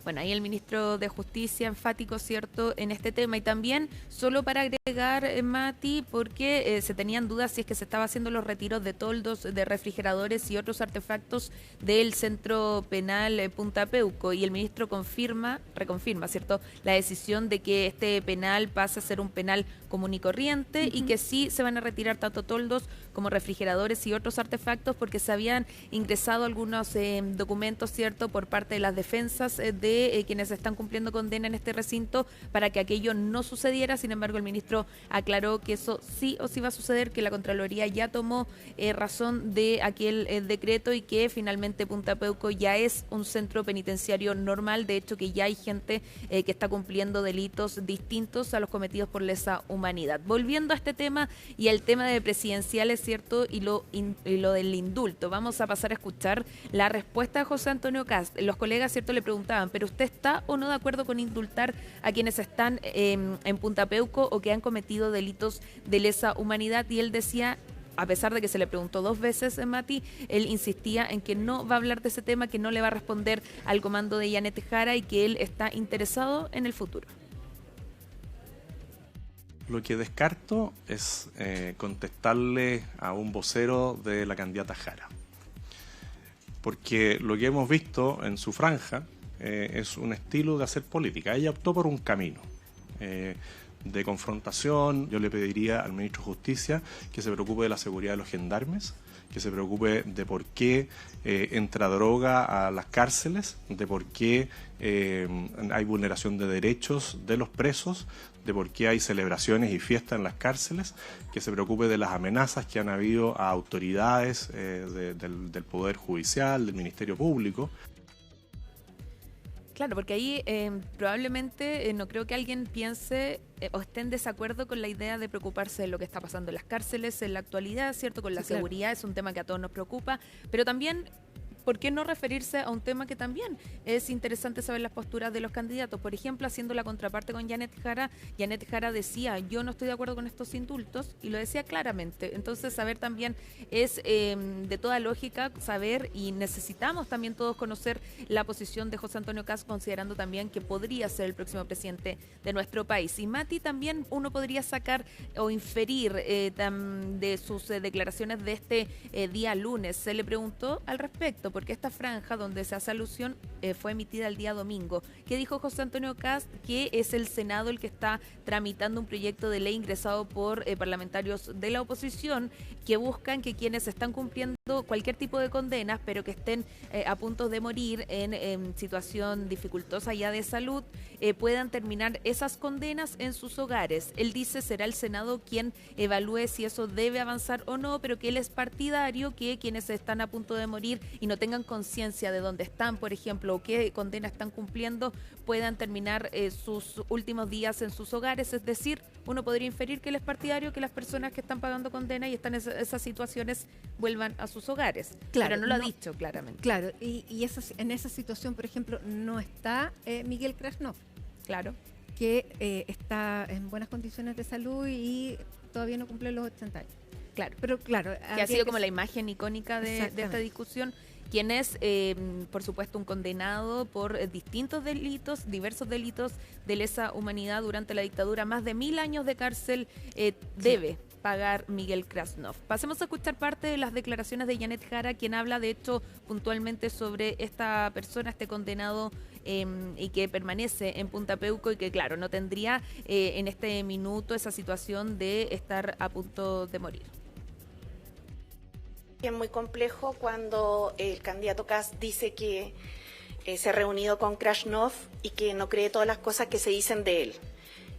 Bueno, ahí el ministro de Justicia enfático, ¿cierto?, en este tema. Y también, solo para agregar, Mati, porque se tenían dudas si es que se estaba haciendo los retiros de toldos, de refrigeradores y otros artefactos del centro penal Punta Peuco. Y el ministro reconfirma, ¿cierto?, la decisión de que este penal pase a ser un penal común y corriente y que sí se van a retirar tanto toldos como refrigeradores y otros artefactos, porque se habían ingresado algunos documentos, ¿cierto?, por parte de las defensas de quienes están cumpliendo condena en este recinto para que aquello no sucediera. Sin embargo, el ministro aclaró que eso sí o sí va a suceder, que la Contraloría ya tomó razón de aquel decreto y que finalmente Punta Peuco ya es un centro penitenciario normal. De hecho, que ya hay gente que está cumpliendo delitos distintos a los cometidos por lesa humanidad. Volviendo a este tema y al tema de presidenciales, ¿cierto?, y lo del indulto, vamos a pasar a escuchar la respuesta de José Antonio Kast. Los colegas, ¿cierto?, le preguntaban, ¿pero usted está o no de acuerdo con indultar a quienes están en Punta Peuco o que han cometido delitos de lesa humanidad? Y él decía, a pesar de que se le preguntó 2 veces, Mati, él insistía en que no va a hablar de ese tema, que no le va a responder al comando de Janet Jara y que él está interesado en el futuro. Lo que descarto es contestarle a un vocero de la candidata Jara. Porque lo que hemos visto en su franja es un estilo de hacer política. Ella optó por un camino de confrontación. Yo le pediría al ministro de Justicia que se preocupe de la seguridad de los gendarmes, que se preocupe de por qué entra droga a las cárceles, de por qué hay vulneración de derechos de los presos, de por qué hay celebraciones y fiestas en las cárceles, que se preocupe de las amenazas que han habido a autoridades del Poder Judicial, del Ministerio Público. Claro, porque ahí probablemente no creo que alguien piense o esté en desacuerdo con la idea de preocuparse de lo que está pasando en las cárceles en la actualidad, ¿cierto? Con la seguridad, es un tema que a todos nos preocupa, pero también ¿por qué no referirse a un tema que también es interesante saber las posturas de los candidatos? Por ejemplo, haciendo la contraparte con Janet Jara decía, yo no estoy de acuerdo con estos indultos, y lo decía claramente. Entonces, saber también es de toda lógica saber, y necesitamos también todos conocer la posición de José Antonio Kast, considerando también que podría ser el próximo presidente de nuestro país. Y Mati, también uno podría sacar o inferir de sus declaraciones de este día lunes. Se le preguntó al respecto, porque esta franja donde se hace alusión fue emitida el día domingo. ¿Qué dijo José Antonio Kast? Que es el Senado el que está tramitando un proyecto de ley ingresado por parlamentarios de la oposición que buscan que quienes están cumpliendo cualquier tipo de condenas, pero que estén a punto de morir en situación dificultosa ya de salud, puedan terminar esas condenas en sus hogares. Él dice será el Senado quien evalúe si eso debe avanzar o no, pero que él es partidario que quienes están a punto de morir y no tengan conciencia de dónde están, por ejemplo, o qué condena están cumpliendo, puedan terminar sus últimos días en sus hogares. Es decir, uno podría inferir que él es partidario que las personas que están pagando condena y están en esas situaciones vuelvan a sus hogares. Claro, pero no lo ha dicho claramente. Claro, y en esa situación, por ejemplo, no está Miguel Krasnov. Claro. Que está en buenas condiciones de salud y todavía no cumple los 80 años. Claro. Pero claro, que ha sido como la imagen icónica de esta discusión, quien es, por supuesto, un condenado por distintos delitos, diversos delitos de lesa humanidad durante la dictadura. Más de 1000 años de cárcel debe pagar Miguel Krasnov. Pasemos a escuchar parte de las declaraciones de Janet Jara, quien habla, de hecho, puntualmente sobre esta persona, este condenado, y que permanece en Punta Peuco y que, claro, no tendría en este minuto esa situación de estar a punto de morir. Es muy complejo cuando el candidato Kast dice que se ha reunido con Krasnov y que no cree todas las cosas que se dicen de él.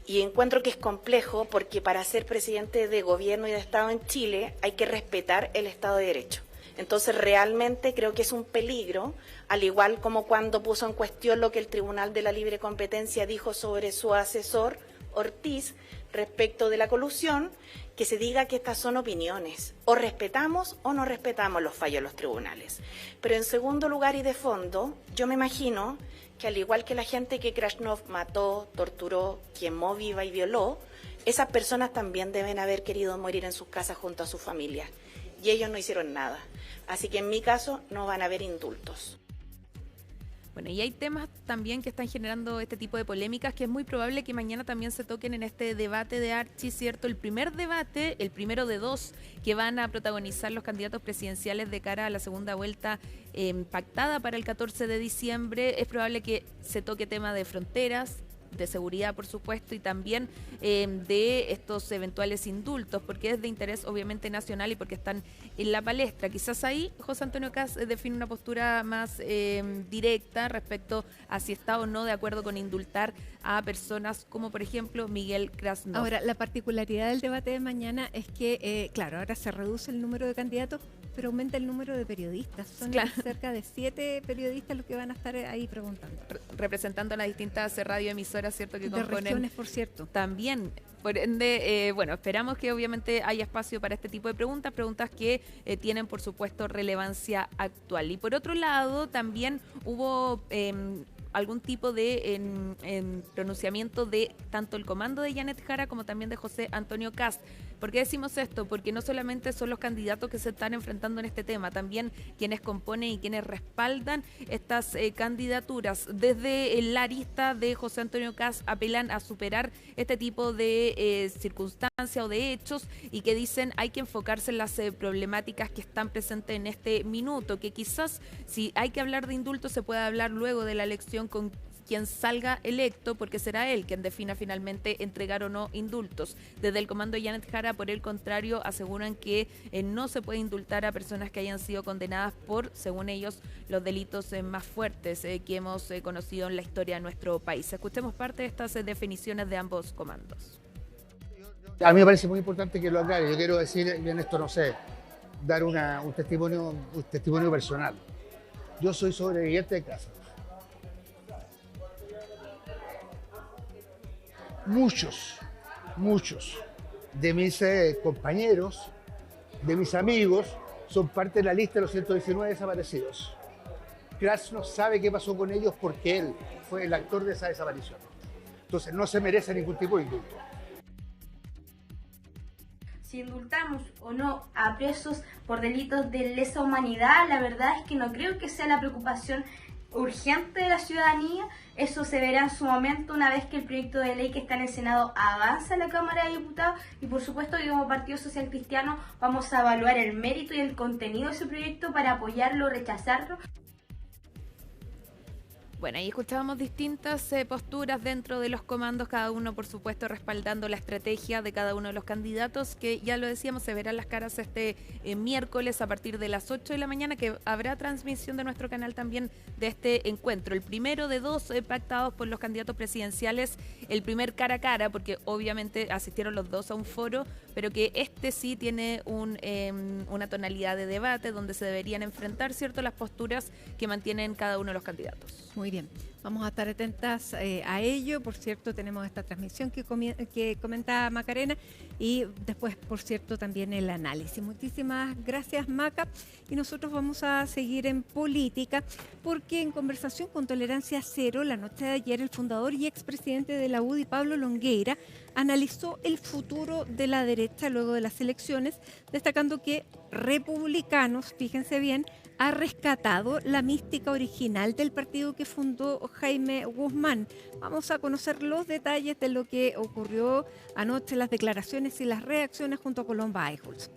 Y encuentro que es complejo porque para ser presidente de gobierno y de Estado en Chile hay que respetar el Estado de Derecho. Entonces realmente creo que es un peligro, al igual como cuando puso en cuestión lo que el Tribunal de la Libre Competencia dijo sobre su asesor Ortiz respecto de la colusión, que se diga que estas son opiniones, o respetamos o no respetamos los fallos de los tribunales. Pero en segundo lugar y de fondo, yo me imagino que al igual que la gente que Krasnov mató, torturó, quemó viva y violó, esas personas también deben haber querido morir en sus casas junto a sus familias. Y ellos no hicieron nada. Así que en mi caso no van a haber indultos. Bueno, y hay temas también que están generando este tipo de polémicas que es muy probable que mañana también se toquen en este debate de Archie, ¿cierto? El primer debate, el primero de dos que van a protagonizar los candidatos presidenciales de cara a la segunda vuelta pactada para el 14 de diciembre. Es probable que se toque tema de fronteras, de seguridad, por supuesto, y también de estos eventuales indultos, porque es de interés obviamente nacional y porque están en la palestra. Quizás ahí José Antonio Kast define una postura más directa respecto a si está o no de acuerdo con indultar a personas como, por ejemplo, Miguel Krasnov. Ahora, la particularidad del debate de mañana es que, claro, ahora se reduce el número de candidatos, pero aumenta el número de periodistas. Son cerca de 7 periodistas los que van a estar ahí preguntando. Representando a las distintas radioemisoras, ¿cierto? Que de componen regiones, por cierto. También. Por ende, bueno, esperamos que obviamente haya espacio para este tipo de preguntas que tienen, por supuesto, relevancia actual. Y por otro lado, también hubo algún tipo de pronunciamiento de tanto el comando de Janet Jara como también de José Antonio Kast. ¿Por qué decimos esto? Porque no solamente son los candidatos que se están enfrentando en este tema, también quienes componen y quienes respaldan estas candidaturas. Desde la arista de José Antonio Kast apelan a superar este tipo de circunstancias o de hechos y que dicen hay que enfocarse en las problemáticas que están presentes en este minuto, que quizás si hay que hablar de indultos se pueda hablar luego de la elección con quien salga electo, porque será él quien defina finalmente entregar o no indultos. Desde el comando de Janet Jara, por el contrario, aseguran que no se puede indultar a personas que hayan sido condenadas por, según ellos, los delitos más fuertes que hemos conocido en la historia de nuestro país. Escuchemos parte de estas definiciones de ambos comandos. A mí me parece muy importante que lo aclare. Yo quiero decir, en esto, no sé, dar un testimonio personal. Yo soy sobreviviente de casa. Muchos de mis compañeros, de mis amigos, son parte de la lista de los 119 desaparecidos. Krasno sabe qué pasó con ellos porque él fue el actor de esa desaparición. Entonces no se merece ningún tipo de indulto. Si indultamos o no a presos por delitos de lesa humanidad, la verdad es que no creo que sea la preocupación urgente de la ciudadanía. Eso se verá en su momento una vez que el proyecto de ley que está en el Senado avance en la Cámara de Diputados, y por supuesto que como Partido Social Cristiano vamos a evaluar el mérito y el contenido de ese proyecto para apoyarlo o rechazarlo. Bueno, ahí escuchábamos distintas posturas dentro de los comandos, cada uno por supuesto respaldando la estrategia de cada uno de los candidatos, que ya lo decíamos, se verán las caras este miércoles a partir de las 8 de la mañana, que habrá transmisión de nuestro canal también de este encuentro. El primero de dos pactados por los candidatos presidenciales, el primer cara a cara, porque obviamente asistieron los dos a un foro, pero que este sí tiene una tonalidad de debate donde se deberían enfrentar, ¿cierto?, las posturas que mantienen cada uno de los candidatos. Muy bien, vamos a estar atentas a ello. Por cierto, tenemos esta transmisión que comenta Macarena y después, por cierto, también el análisis. Muchísimas gracias, Maca. Y nosotros vamos a seguir en política porque en conversación con Tolerancia Cero, la noche de ayer, el fundador y expresidente de la UDI, Pablo Longueira, analizó el futuro de la derecha luego de las elecciones, destacando que Republicanos, fíjense bien, ha rescatado la mística original del partido que fundó Jaime Guzmán. Vamos a conocer los detalles de lo que ocurrió anoche, las declaraciones y las reacciones junto a Colomba Eichholz.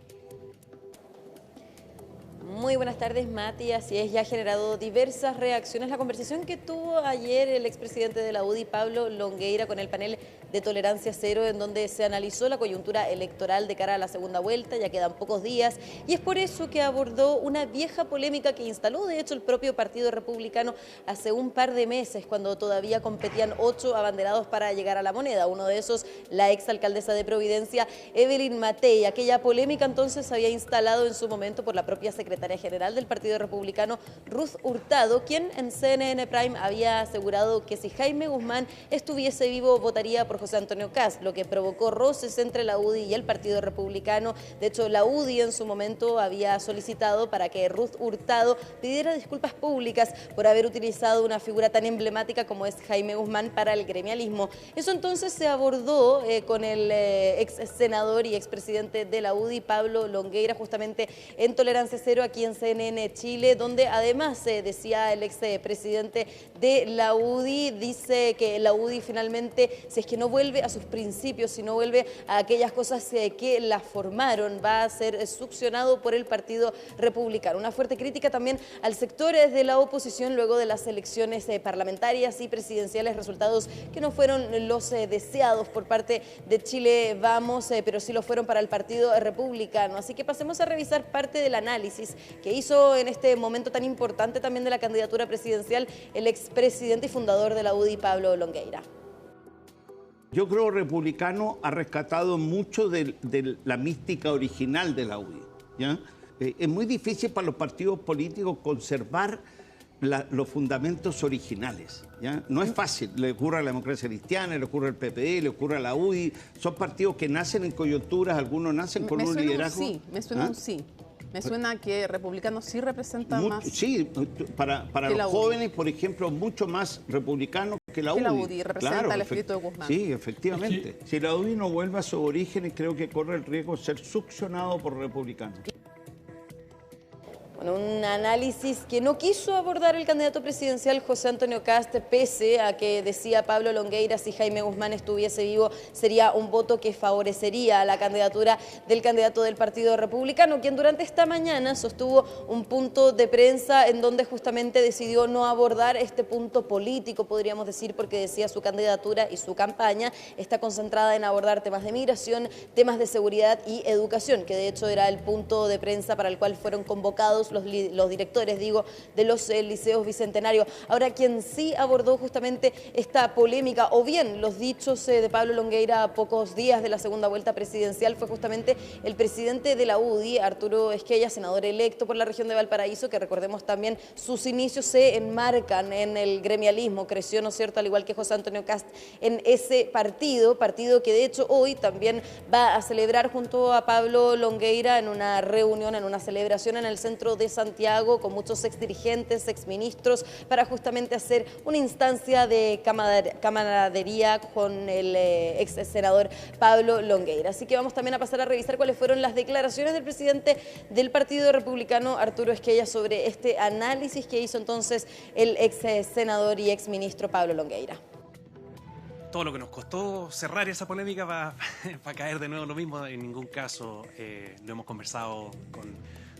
Muy buenas tardes, Mati. Así es, ya ha generado diversas reacciones la conversación que tuvo ayer el expresidente de la UDI, Pablo Longueira, con el panel de Tolerancia Cero, en donde se analizó la coyuntura electoral de cara a la segunda vuelta. Ya quedan pocos días y es por eso que abordó una vieja polémica que instaló, de hecho, el propio Partido Republicano hace un par de meses, cuando todavía competían 8 abanderados para llegar a la moneda. Uno de esos, la exalcaldesa de Providencia, Evelyn Matei. Aquella polémica entonces se había instalado en su momento por la propia secretaria general del Partido Republicano, Ruth Hurtado, quien en CNN Prime había asegurado que si Jaime Guzmán estuviese vivo votaría por José Antonio Kast, lo que provocó roces entre la UDI y el Partido Republicano. De hecho, la UDI en su momento había solicitado para que Ruth Hurtado pidiera disculpas públicas por haber utilizado una figura tan emblemática como es Jaime Guzmán para el gremialismo. Eso entonces se abordó con el ex senador y expresidente de la UDI, Pablo Longueira, justamente en Tolerancia Cero aquí en CNN Chile, donde además decía el expresidente de la UDI, dice que la UDI finalmente, si es que no vuelve a sus principios, si no vuelve a aquellas cosas que la formaron, va a ser succionado por el Partido Republicano. Una fuerte crítica también al sector de la oposición luego de las elecciones parlamentarias y presidenciales, resultados que no fueron los deseados por parte de Chile Vamos, pero sí lo fueron para el Partido Republicano. Así que pasemos a revisar parte del análisis que hizo en este momento tan importante también de la candidatura presidencial el expresidente y fundador de la UDI, Pablo Longueira. Yo creo que Republicano ha rescatado mucho de la mística original de la UDI, ¿ya? Es muy difícil para los partidos políticos conservar los fundamentos originales, ¿ya? No es fácil, le ocurre a la democracia cristiana, le ocurre al PPD, le ocurre a la UDI, son partidos que nacen en coyunturas, algunos nacen con un liderazgo. Sí, me suena un sí. Me suena que Republicano sí representa más. Sí, para los jóvenes, por ejemplo, mucho más republicano que la UDI. La UDI representa el espíritu de Guzmán. Sí, efectivamente. Si la UDI no vuelve a sus orígenes, creo que corre el riesgo de ser succionado por republicanos. Bueno, un análisis que no quiso abordar el candidato presidencial José Antonio Kast, pese a que decía Pablo Longueira, si Jaime Guzmán estuviese vivo, sería un voto que favorecería a la candidatura del candidato del Partido Republicano, quien durante esta mañana sostuvo un punto de prensa en donde justamente decidió no abordar este punto político, podríamos decir, porque decía su candidatura y su campaña está concentrada en abordar temas de migración, temas de seguridad y educación, que de hecho era el punto de prensa para el cual fueron convocados los directores, de los liceos bicentenarios. Ahora, quien sí abordó justamente esta polémica, o bien los dichos de Pablo Longueira a pocos días de la segunda vuelta presidencial, fue justamente el presidente de la UDI, Arturo Esquella, senador electo por la región de Valparaíso, que recordemos también sus inicios se enmarcan en el gremialismo, creció, ¿no es cierto?, al igual que José Antonio Kast, en ese partido que de hecho hoy también va a celebrar junto a Pablo Longueira en una reunión, en una celebración en el centro de Santiago con muchos exdirigentes, exministros, para justamente hacer una instancia de camaradería con el ex senador Pablo Longueira. Así que vamos también a pasar a revisar cuáles fueron las declaraciones del presidente del Partido Republicano, Arturo Esquella, sobre este análisis que hizo entonces el ex senador y ex ministro Pablo Longueira. Todo lo que nos costó cerrar esa polémica va a caer de nuevo lo mismo. En ningún caso lo hemos conversado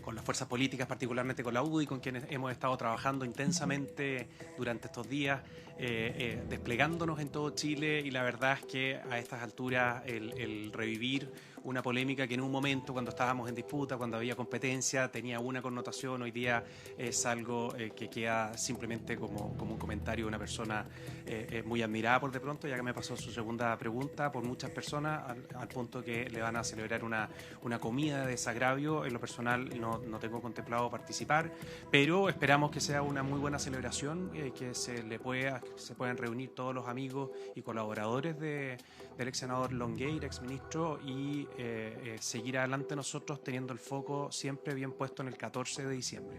con las fuerzas políticas, particularmente con la UDI, con quienes hemos estado trabajando intensamente durante estos días, desplegándonos en todo Chile, y la verdad es que a estas alturas el revivir una polémica que en un momento, cuando estábamos en disputa, cuando había competencia, tenía una connotación, hoy día es algo que queda simplemente como un comentario de una persona muy admirada por de pronto, ya que me pasó su segunda pregunta, por muchas personas, al punto que le van a celebrar una comida de desagravio. En lo personal no tengo contemplado participar, pero esperamos que sea una muy buena celebración, que se puedan reunir todos los amigos y colaboradores del ex senador Longueira, ex ministro, y seguir adelante nosotros teniendo el foco siempre bien puesto en el 14 de diciembre.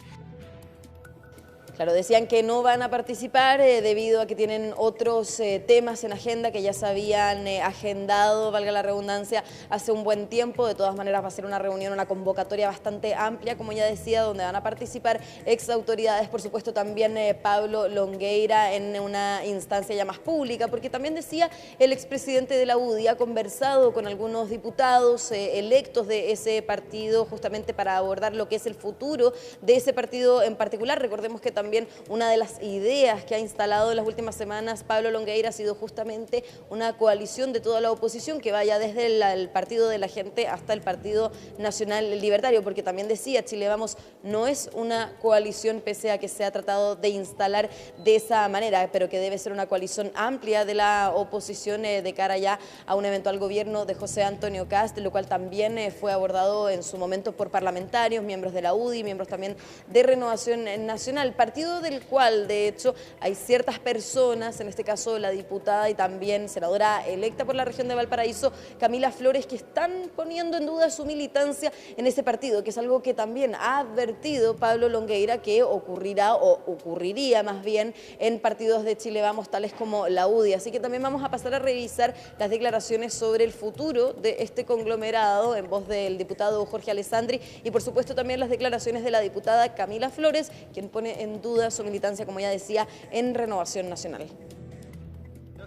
Claro, decían que no van a participar debido a que tienen otros temas en agenda que ya se habían agendado, valga la redundancia, hace un buen tiempo. De todas maneras va a ser una reunión, una convocatoria bastante amplia, como ya decía, donde van a participar ex autoridades, por supuesto también Pablo Longueira, en una instancia ya más pública, porque también decía el expresidente de la UDI ha conversado con algunos diputados electos de ese partido justamente para abordar lo que es el futuro de ese partido en particular. Recordemos que también una de las ideas que ha instalado en las últimas semanas Pablo Longueira ha sido justamente una coalición de toda la oposición que vaya desde el Partido de la Gente hasta el Partido Nacional Libertario, porque también decía, Chile Vamos no es una coalición pese a que se ha tratado de instalar de esa manera, pero que debe ser una coalición amplia de la oposición de cara ya a un eventual gobierno de José Antonio Kast, lo cual también fue abordado en su momento por parlamentarios, miembros de la UDI, miembros también de Renovación Nacional, partido del cual de hecho hay ciertas personas, en este caso la diputada y también senadora electa por la región de Valparaíso, Camila Flores, que están poniendo en duda su militancia en ese partido, que es algo que también ha advertido Pablo Longueira que ocurrirá o ocurriría más bien en partidos de Chile Vamos tales como la UDI. Así que también vamos a pasar a revisar las declaraciones sobre el futuro de este conglomerado en voz del diputado Jorge Alessandri y por supuesto también las declaraciones de la diputada Camila Flores, quien pone en duda su militancia, como ya decía, en Renovación Nacional.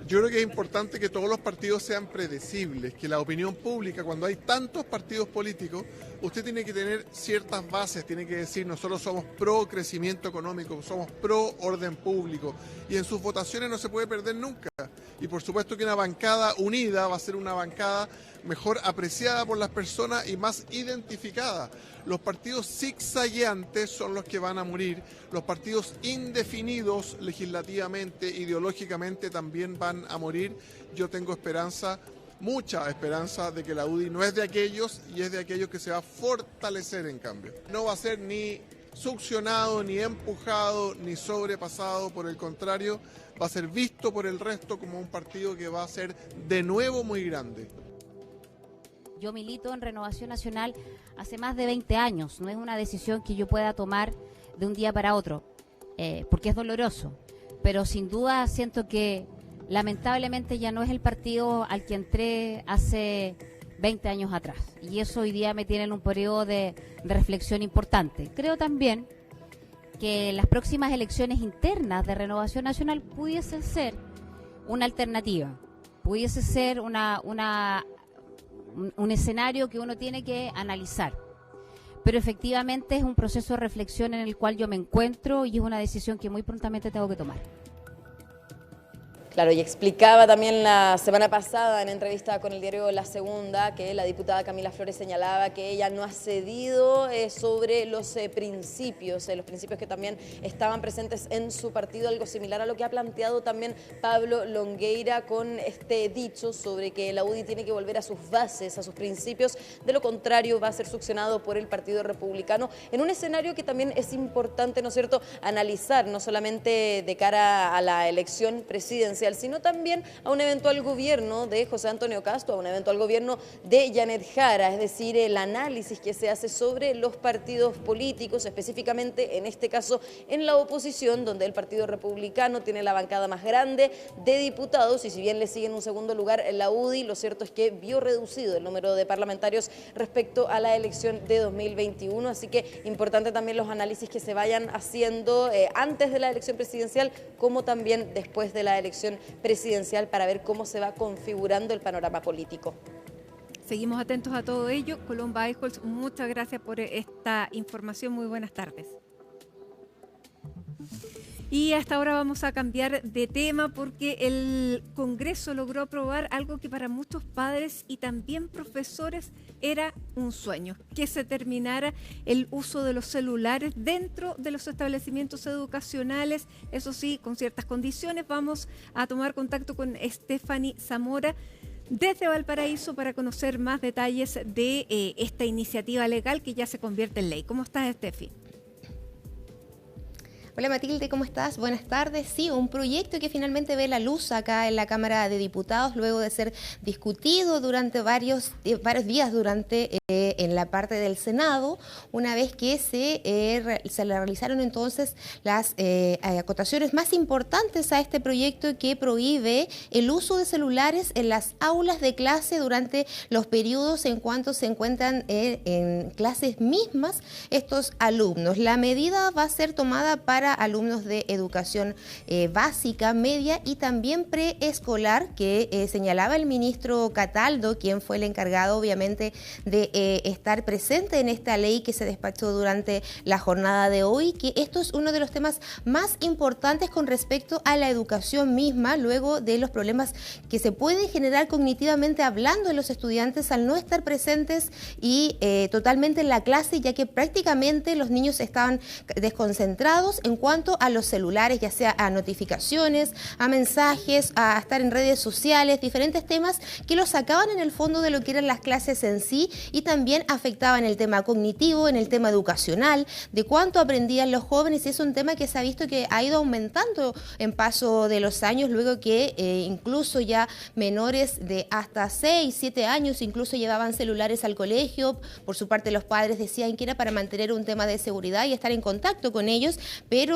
Yo creo que es importante que todos los partidos sean predecibles, que la opinión pública, cuando hay tantos partidos políticos, usted tiene que tener ciertas bases, tiene que decir, nosotros somos pro crecimiento económico, somos pro orden público, y en sus votaciones no se puede perder nunca. Y por supuesto que una bancada unida va a ser una bancada mejor apreciada por las personas y más identificada. Los partidos zigzagueantes son los que van a morir, los partidos indefinidos legislativamente, ideológicamente también van a morir. Yo tengo esperanza, mucha esperanza, de que la UDI no es de aquellos y es de aquellos que se va a fortalecer en cambio. No va a ser ni succionado, ni empujado, ni sobrepasado, por el contrario, va a ser visto por el resto como un partido que va a ser de nuevo muy grande. Yo milito en Renovación Nacional hace más de 20 años, no es una decisión que yo pueda tomar de un día para otro, porque es doloroso, pero sin duda siento que lamentablemente ya no es el partido al que entré hace 20 años atrás, y eso hoy día me tiene en un periodo de reflexión importante. Creo también que las próximas elecciones internas de Renovación Nacional pudiesen ser una alternativa, pudiese ser un escenario que uno tiene que analizar. Pero efectivamente es un proceso de reflexión en el cual yo me encuentro y es una decisión que muy prontamente tengo que tomar. Claro, y explicaba también la semana pasada en entrevista con el diario La Segunda que la diputada Camila Flores señalaba que ella no ha cedido sobre los principios que también estaban presentes en su partido, algo similar a lo que ha planteado también Pablo Longueira con este dicho sobre que la UDI tiene que volver a sus bases, a sus principios, de lo contrario va a ser succionado por el Partido Republicano, en un escenario que también es importante, ¿no es cierto?, analizar, no solamente de cara a la elección presidencial, presidencial, sino también a un eventual gobierno de José Antonio Cast, a un eventual gobierno de Janet Jara, es decir, el análisis que se hace sobre los partidos políticos, específicamente en este caso en la oposición, donde el Partido Republicano tiene la bancada más grande de diputados, y si bien le sigue en un segundo lugar la UDI, lo cierto es que vio reducido el número de parlamentarios respecto a la elección de 2021, así que importante también los análisis que se vayan haciendo antes de la elección presidencial como también después de la elección presidencial para ver cómo se va configurando el panorama político. Seguimos atentos a todo ello. Colomba Eichholz, muchas gracias por esta información. Muy buenas tardes. Y hasta ahora vamos a cambiar de tema porque el Congreso logró aprobar algo que para muchos padres y también profesores era un sueño, que se terminara el uso de los celulares dentro de los establecimientos educacionales, eso sí, con ciertas condiciones. Vamos a tomar contacto con Stephanie Zamora desde Valparaíso para conocer más detalles de esta iniciativa legal que ya se convierte en ley. ¿Cómo estás, Steffi? Hola Matilde, ¿cómo estás? Buenas tardes. Sí, un proyecto que finalmente ve la luz acá en la Cámara de Diputados luego de ser discutido durante varios días en la parte del Senado, una vez que se realizaron entonces las acotaciones más importantes a este proyecto que prohíbe el uso de celulares en las aulas de clase durante los periodos en cuanto se encuentran en clases mismas estos alumnos. La medida va a ser tomada para alumnos de educación básica, media y también preescolar, que señalaba el ministro Cataldo, quien fue el encargado obviamente de estar presente en esta ley que se despachó durante la jornada de hoy, que esto es uno de los temas más importantes con respecto a la educación misma, luego de los problemas que se pueden generar cognitivamente hablando de los estudiantes al no estar presentes y totalmente en la clase, ya que prácticamente los niños estaban desconcentrados en cuanto a los celulares, ya sea a notificaciones, a mensajes, a estar en redes sociales, diferentes temas que los sacaban en el fondo de lo que eran las clases en sí y también afectaban el tema cognitivo, en el tema educacional, de cuánto aprendían los jóvenes, y es un tema que se ha visto que ha ido aumentando en paso de los años, luego que incluso ya menores de hasta 6, 7 años incluso llevaban celulares al colegio. Por su parte los padres decían que era para mantener un tema de seguridad y estar en contacto con ellos, pero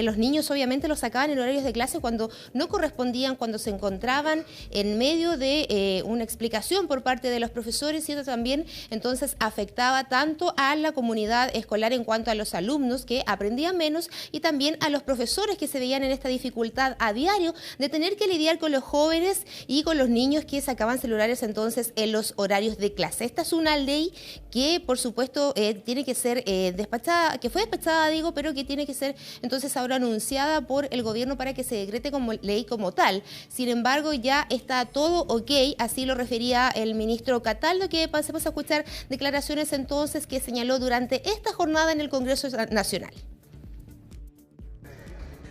los niños obviamente los sacaban en horarios de clase cuando no correspondían, cuando se encontraban en medio de una explicación por parte de los profesores, y eso también entonces afectaba tanto a la comunidad escolar en cuanto a los alumnos que aprendían menos y también a los profesores que se veían en esta dificultad a diario de tener que lidiar con los jóvenes y con los niños que sacaban celulares entonces en los horarios de clase. Esta es una ley que por supuesto tiene que ser despachada, que fue despachada pero que tiene que ser entonces ahora anunciada por el gobierno para que se decrete como ley como tal. Sin embargo, ya está todo ok, así lo refería el ministro Cataldo, que pasemos a escuchar declaraciones entonces que señaló durante esta jornada en el Congreso Nacional.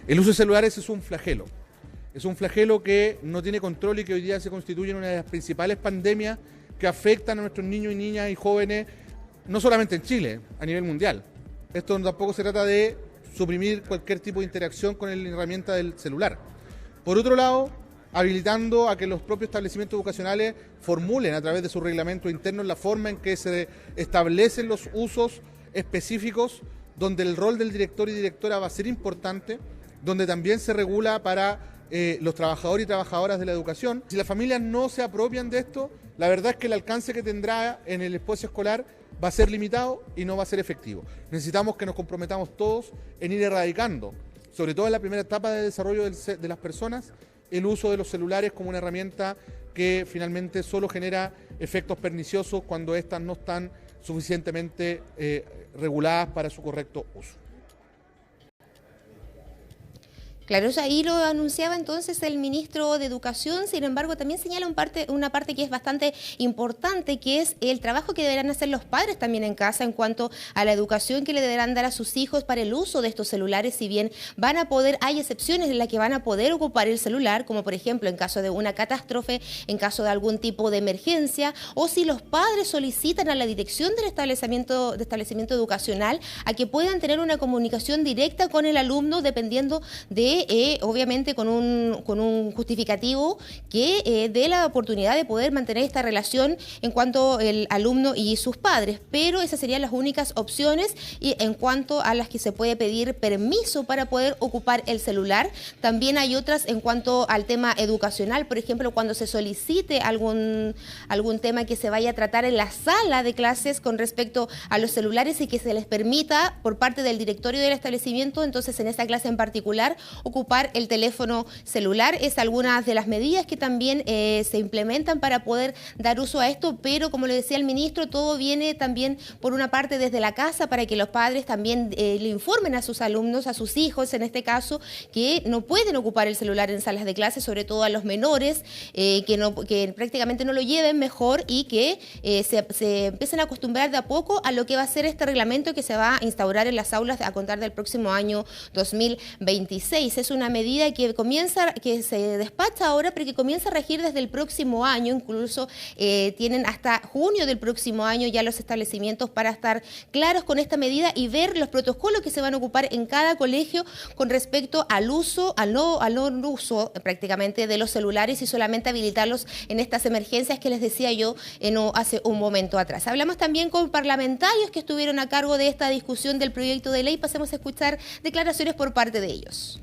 El uso de celulares es un flagelo. Es un flagelo que no tiene control y que hoy día se constituye en una de las principales pandemias que afectan a nuestros niños y niñas y jóvenes, no solamente en Chile, a nivel mundial. Esto tampoco se trata de suprimir cualquier tipo de interacción con la herramienta del celular. Por otro lado, habilitando a que los propios establecimientos educacionales formulen a través de su reglamento interno la forma en que se establecen los usos específicos, donde el rol del director y directora va a ser importante, donde también se regula para los trabajadores y trabajadoras de la educación. Si las familias no se apropian de esto, la verdad es que el alcance que tendrá en el espacio escolar va a ser limitado y no va a ser efectivo. Necesitamos que nos comprometamos todos en ir erradicando, sobre todo en la primera etapa de desarrollo de las personas, el uso de los celulares como una herramienta que finalmente solo genera efectos perniciosos cuando éstas no están suficientemente reguladas para su correcto uso. Claro, ahí lo anunciaba entonces el ministro de Educación. Sin embargo, también señala una parte que es bastante importante, que es el trabajo que deberán hacer los padres también en casa en cuanto a la educación que le deberán dar a sus hijos para el uso de estos celulares. Si bien van a poder, hay excepciones en las que van a poder ocupar el celular, como por ejemplo en caso de una catástrofe, en caso de algún tipo de emergencia, o si los padres solicitan a la dirección del establecimiento educacional a que puedan tener una comunicación directa con el alumno dependiendo de que obviamente con un justificativo que dé la oportunidad de poder mantener esta relación en cuanto el alumno y sus padres, pero esas serían las únicas opciones y en cuanto a las que se puede pedir permiso para poder ocupar el celular. También hay otras en cuanto al tema educacional, por ejemplo, cuando se solicite algún tema que se vaya a tratar en la sala de clases con respecto a los celulares y que se les permita por parte del directorio del establecimiento, entonces en esta clase en particular, ocupar el teléfono celular. Es algunas de las medidas que también se implementan para poder dar uso a esto, pero como lo decía el ministro, todo viene también por una parte desde la casa para que los padres también le informen a sus alumnos, a sus hijos en este caso, que no pueden ocupar el celular en salas de clase, sobre todo a los menores, que prácticamente no lo lleven mejor y que se empiecen a acostumbrar de a poco a lo que va a ser este reglamento que se va a instaurar en las aulas a contar del próximo año 2026. Es una medida que se despacha ahora, pero que comienza a regir desde el próximo año. Incluso tienen hasta junio del próximo año ya los establecimientos para estar claros con esta medida y ver los protocolos que se van a ocupar en cada colegio con respecto al uso, al no uso prácticamente de los celulares y solamente habilitarlos en estas emergencias que les decía yo hace un momento atrás. Hablamos también con parlamentarios que estuvieron a cargo de esta discusión del proyecto de ley. Pasemos a escuchar declaraciones por parte de ellos.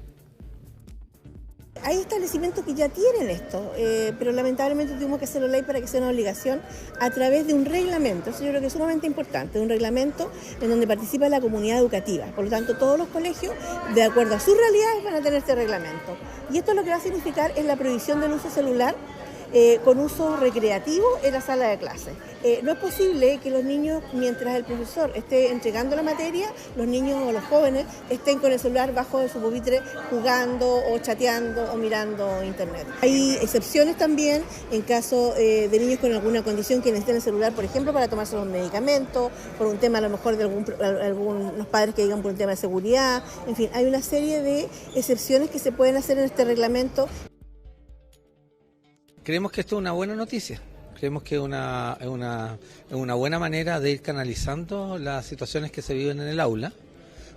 Hay establecimientos que ya tienen esto, pero lamentablemente tuvimos que hacerlo ley para que sea una obligación a través de un reglamento. Eso yo creo que es sumamente importante, un reglamento en donde participa la comunidad educativa. Por lo tanto, todos los colegios, de acuerdo a sus realidades, van a tener este reglamento. Y esto lo que va a significar es la prohibición del uso celular con uso recreativo en la sala de clase. No es posible que los niños, mientras el profesor esté entregando la materia, los niños o los jóvenes estén con el celular bajo de su pupitre jugando o chateando o mirando internet. Hay excepciones también en caso de niños con alguna condición que necesiten el celular, por ejemplo, para tomarse los medicamentos, por un tema a lo mejor de algunos padres que digan por un tema de seguridad. En fin, hay una serie de excepciones que se pueden hacer en este reglamento. Creemos que esto es una buena noticia, creemos que es una buena manera de ir canalizando las situaciones que se viven en el aula.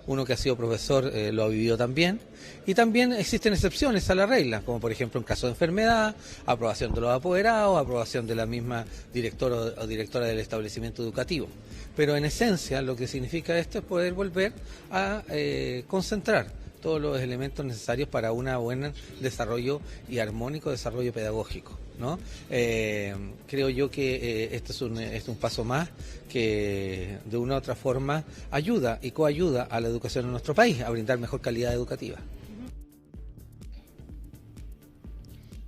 Uno que ha sido profesor lo ha vivido también, y también existen excepciones a la regla, como por ejemplo en caso de enfermedad, aprobación de los apoderados, aprobación de la misma directora o directora del establecimiento educativo. Pero en esencia lo que significa esto es poder volver a concentrar todos los elementos necesarios para un buen desarrollo y armónico desarrollo pedagógico, ¿no? Creo yo que este es un paso más que de una u otra forma ayuda y coayuda a la educación en nuestro país, a brindar mejor calidad educativa.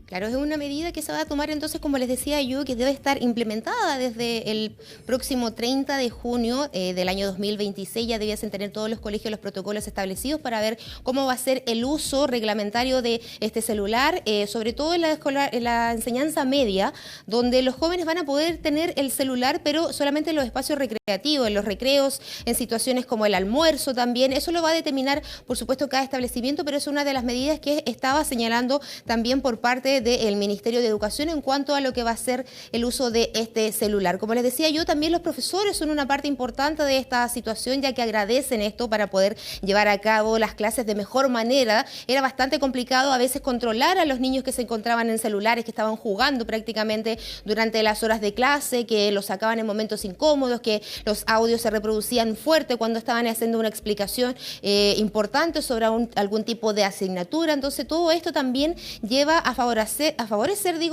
Claro, es una medida que se va a tomar entonces, como les decía yo, que debe estar implementada desde el próximo 30 de junio del año 2026. Ya debiesen tener todos los colegios los protocolos establecidos para ver cómo va a ser el uso reglamentario de este celular, sobre todo en la enseñanza media, donde los jóvenes van a poder tener el celular, pero solamente en los espacios recreativos, en los recreos, en situaciones como el almuerzo también. Eso lo va a determinar, por supuesto, cada establecimiento, pero es una de las medidas que estaba señalando también por parte del Ministerio de Educación en cuanto a lo que va a ser el uso de este celular. Como les decía yo, también los profesores son una parte importante de esta situación, ya que agradecen esto para poder llevar a cabo las clases de mejor manera. Era bastante complicado a veces controlar a los niños que se encontraban en celulares, que estaban jugando prácticamente durante las horas de clase, que los sacaban en momentos incómodos, que los audios se reproducían fuerte cuando estaban haciendo una explicación importante sobre algún tipo de asignatura. Entonces todo esto también lleva a favorecer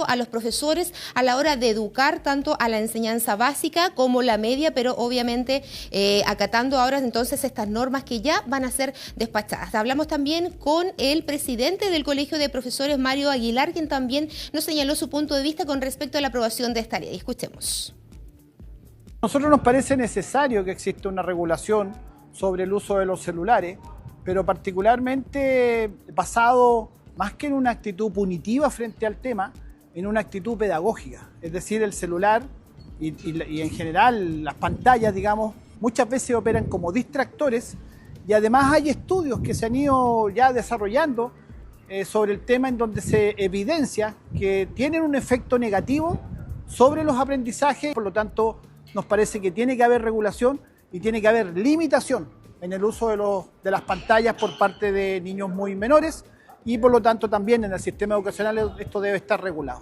a los profesores a la hora de educar tanto a la enseñanza básica como la media, pero obviamente acatando ahora entonces estas normas que ya van a ser despachadas. Hablamos también con el presidente del Colegio de Profesores, Mario Aguilar, quien también nos señaló su punto de vista con respecto a la aprobación de esta ley. Escuchemos. A nosotros nos parece necesario que exista una regulación sobre el uso de los celulares, pero particularmente basado más que en una actitud punitiva frente al tema, en una actitud pedagógica. Es decir, el celular y en general las pantallas, digamos, muchas veces operan como distractores, y además hay estudios que se han ido ya desarrollando sobre el tema en donde se evidencia que tienen un efecto negativo sobre los aprendizajes. Por lo tanto, nos parece que tiene que haber regulación y tiene que haber limitación en el uso de las pantallas por parte de niños muy menores, y por lo tanto también en el sistema educacional esto debe estar regulado.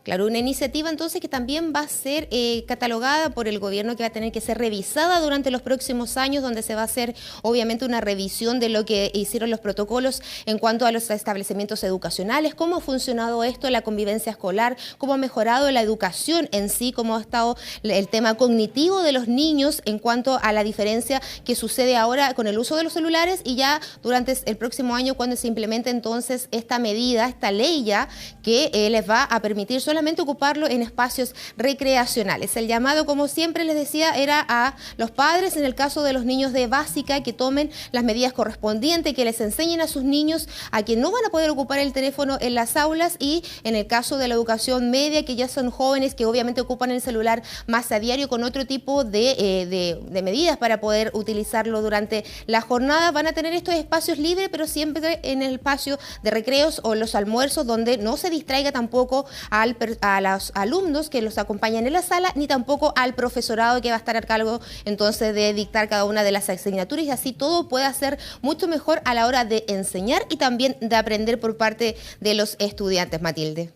Claro, una iniciativa entonces que también va a ser catalogada por el gobierno, que va a tener que ser revisada durante los próximos años, donde se va a hacer obviamente una revisión de lo que hicieron los protocolos en cuanto a los establecimientos educacionales, cómo ha funcionado esto, la convivencia escolar, cómo ha mejorado la educación en sí, cómo ha estado el tema cognitivo de los niños en cuanto a la diferencia que sucede ahora con el uso de los celulares, y ya durante el próximo año cuando se implemente entonces esta medida, esta ley ya, que les va a permitir solamente ocuparlo en espacios recreacionales. El llamado, como siempre les decía, era a los padres, en el caso de los niños de básica, que tomen las medidas correspondientes, que les enseñen a sus niños a que no van a poder ocupar el teléfono en las aulas, y en el caso de la educación media, que ya son jóvenes que obviamente ocupan el celular más a diario con otro tipo de medidas para poder utilizarlo durante la jornada, van a tener estos espacios libres, pero siempre en el espacio de recreos o los almuerzos, donde no se distraiga tampoco a los alumnos que los acompañan en la sala, ni tampoco al profesorado que va a estar a cargo entonces de dictar cada una de las asignaturas, y así todo puede ser mucho mejor a la hora de enseñar y también de aprender por parte de los estudiantes, Matilde.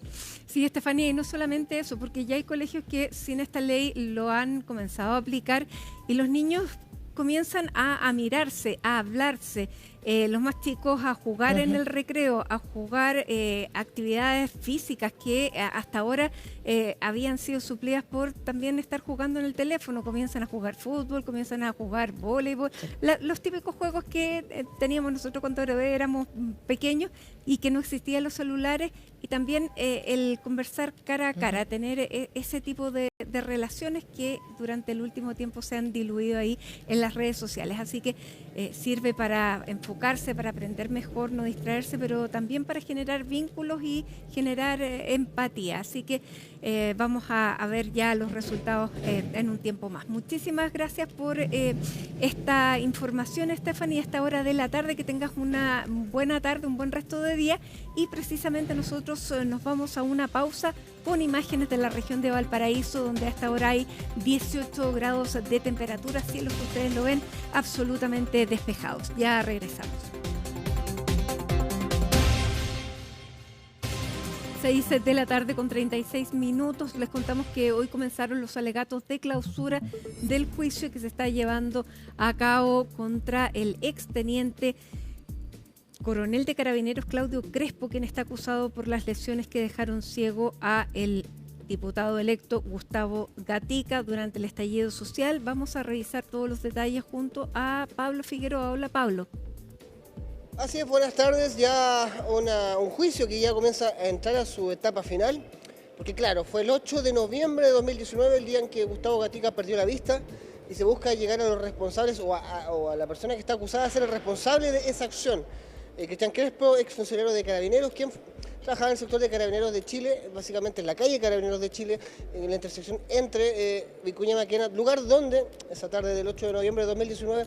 Sí, Estefanía, y no solamente eso, porque ya hay colegios que sin esta ley lo han comenzado a aplicar y los niños comienzan a mirarse, a hablarse. Los más chicos a jugar en el recreo, a jugar actividades físicas que hasta ahora habían sido suplidas por también estar jugando en el teléfono. Comienzan a jugar fútbol, comienzan a jugar voleibol, los típicos juegos que teníamos nosotros cuando éramos pequeños y que no existían los celulares, y también el conversar cara a cara, tener ese tipo de relaciones que durante el último tiempo se han diluido ahí en las redes sociales. Así que sirve para enfocarse, para aprender mejor, no distraerse, pero también para generar vínculos y generar empatía. Así que vamos a ver ya los resultados en un tiempo más. Muchísimas gracias por esta información, Estefanía, a esta hora de la tarde. Que tengas una buena tarde, un buen resto de día, y precisamente nosotros nos vamos a una pausa con imágenes de la región de Valparaíso, donde hasta ahora hay 18 grados de temperatura, cielos que ustedes lo ven absolutamente despejados. Ya regresamos. 6 de la tarde con 36 minutos. Les contamos que hoy comenzaron los alegatos de clausura del juicio que se está llevando a cabo contra el exteniente coronel de Carabineros Claudio Crespo, quien está acusado por las lesiones que dejaron ciego a el diputado electo Gustavo Gatica durante el estallido social. Vamos a revisar todos los detalles junto a Pablo Figueroa. Hola, Pablo. Así es, buenas tardes. Ya un juicio que ya comienza a entrar a su etapa final, porque claro, fue el 8 de noviembre de 2019 el día en que Gustavo Gatica perdió la vista, y se busca llegar a los responsables o a la persona que está acusada de ser el responsable de esa acción. Cristian Crespo, exfuncionario de Carabineros, quien trabajaba en el sector de Carabineros de Chile, básicamente en la calle Carabineros de Chile, en la intersección entre Vicuña y Maquena, lugar donde esa tarde del 8 de noviembre de 2019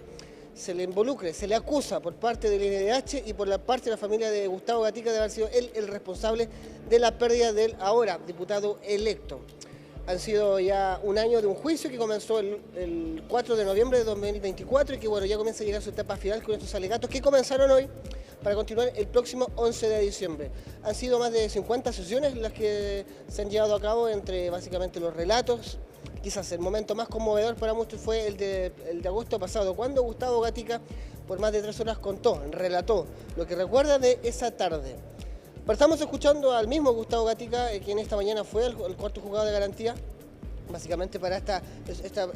se le involucre, se le acusa por parte del INDH y por la parte de la familia de Gustavo Gatica de haber sido él el responsable de la pérdida del ahora diputado electo. Han sido ya un año de un juicio que comenzó el 4 de noviembre de 2024 y que bueno, ya comienza a llegar a su etapa final con estos alegatos que comenzaron hoy para continuar el próximo 11 de diciembre. Han sido más de 50 sesiones las que se han llevado a cabo entre básicamente los relatos. Quizás el momento más conmovedor para muchos fue el de agosto pasado, cuando Gustavo Gatica por más de 3 horas relató lo que recuerda de esa tarde. Estamos escuchando al mismo Gustavo Gatica, quien esta mañana fue el cuarto juzgado de garantía, básicamente para esta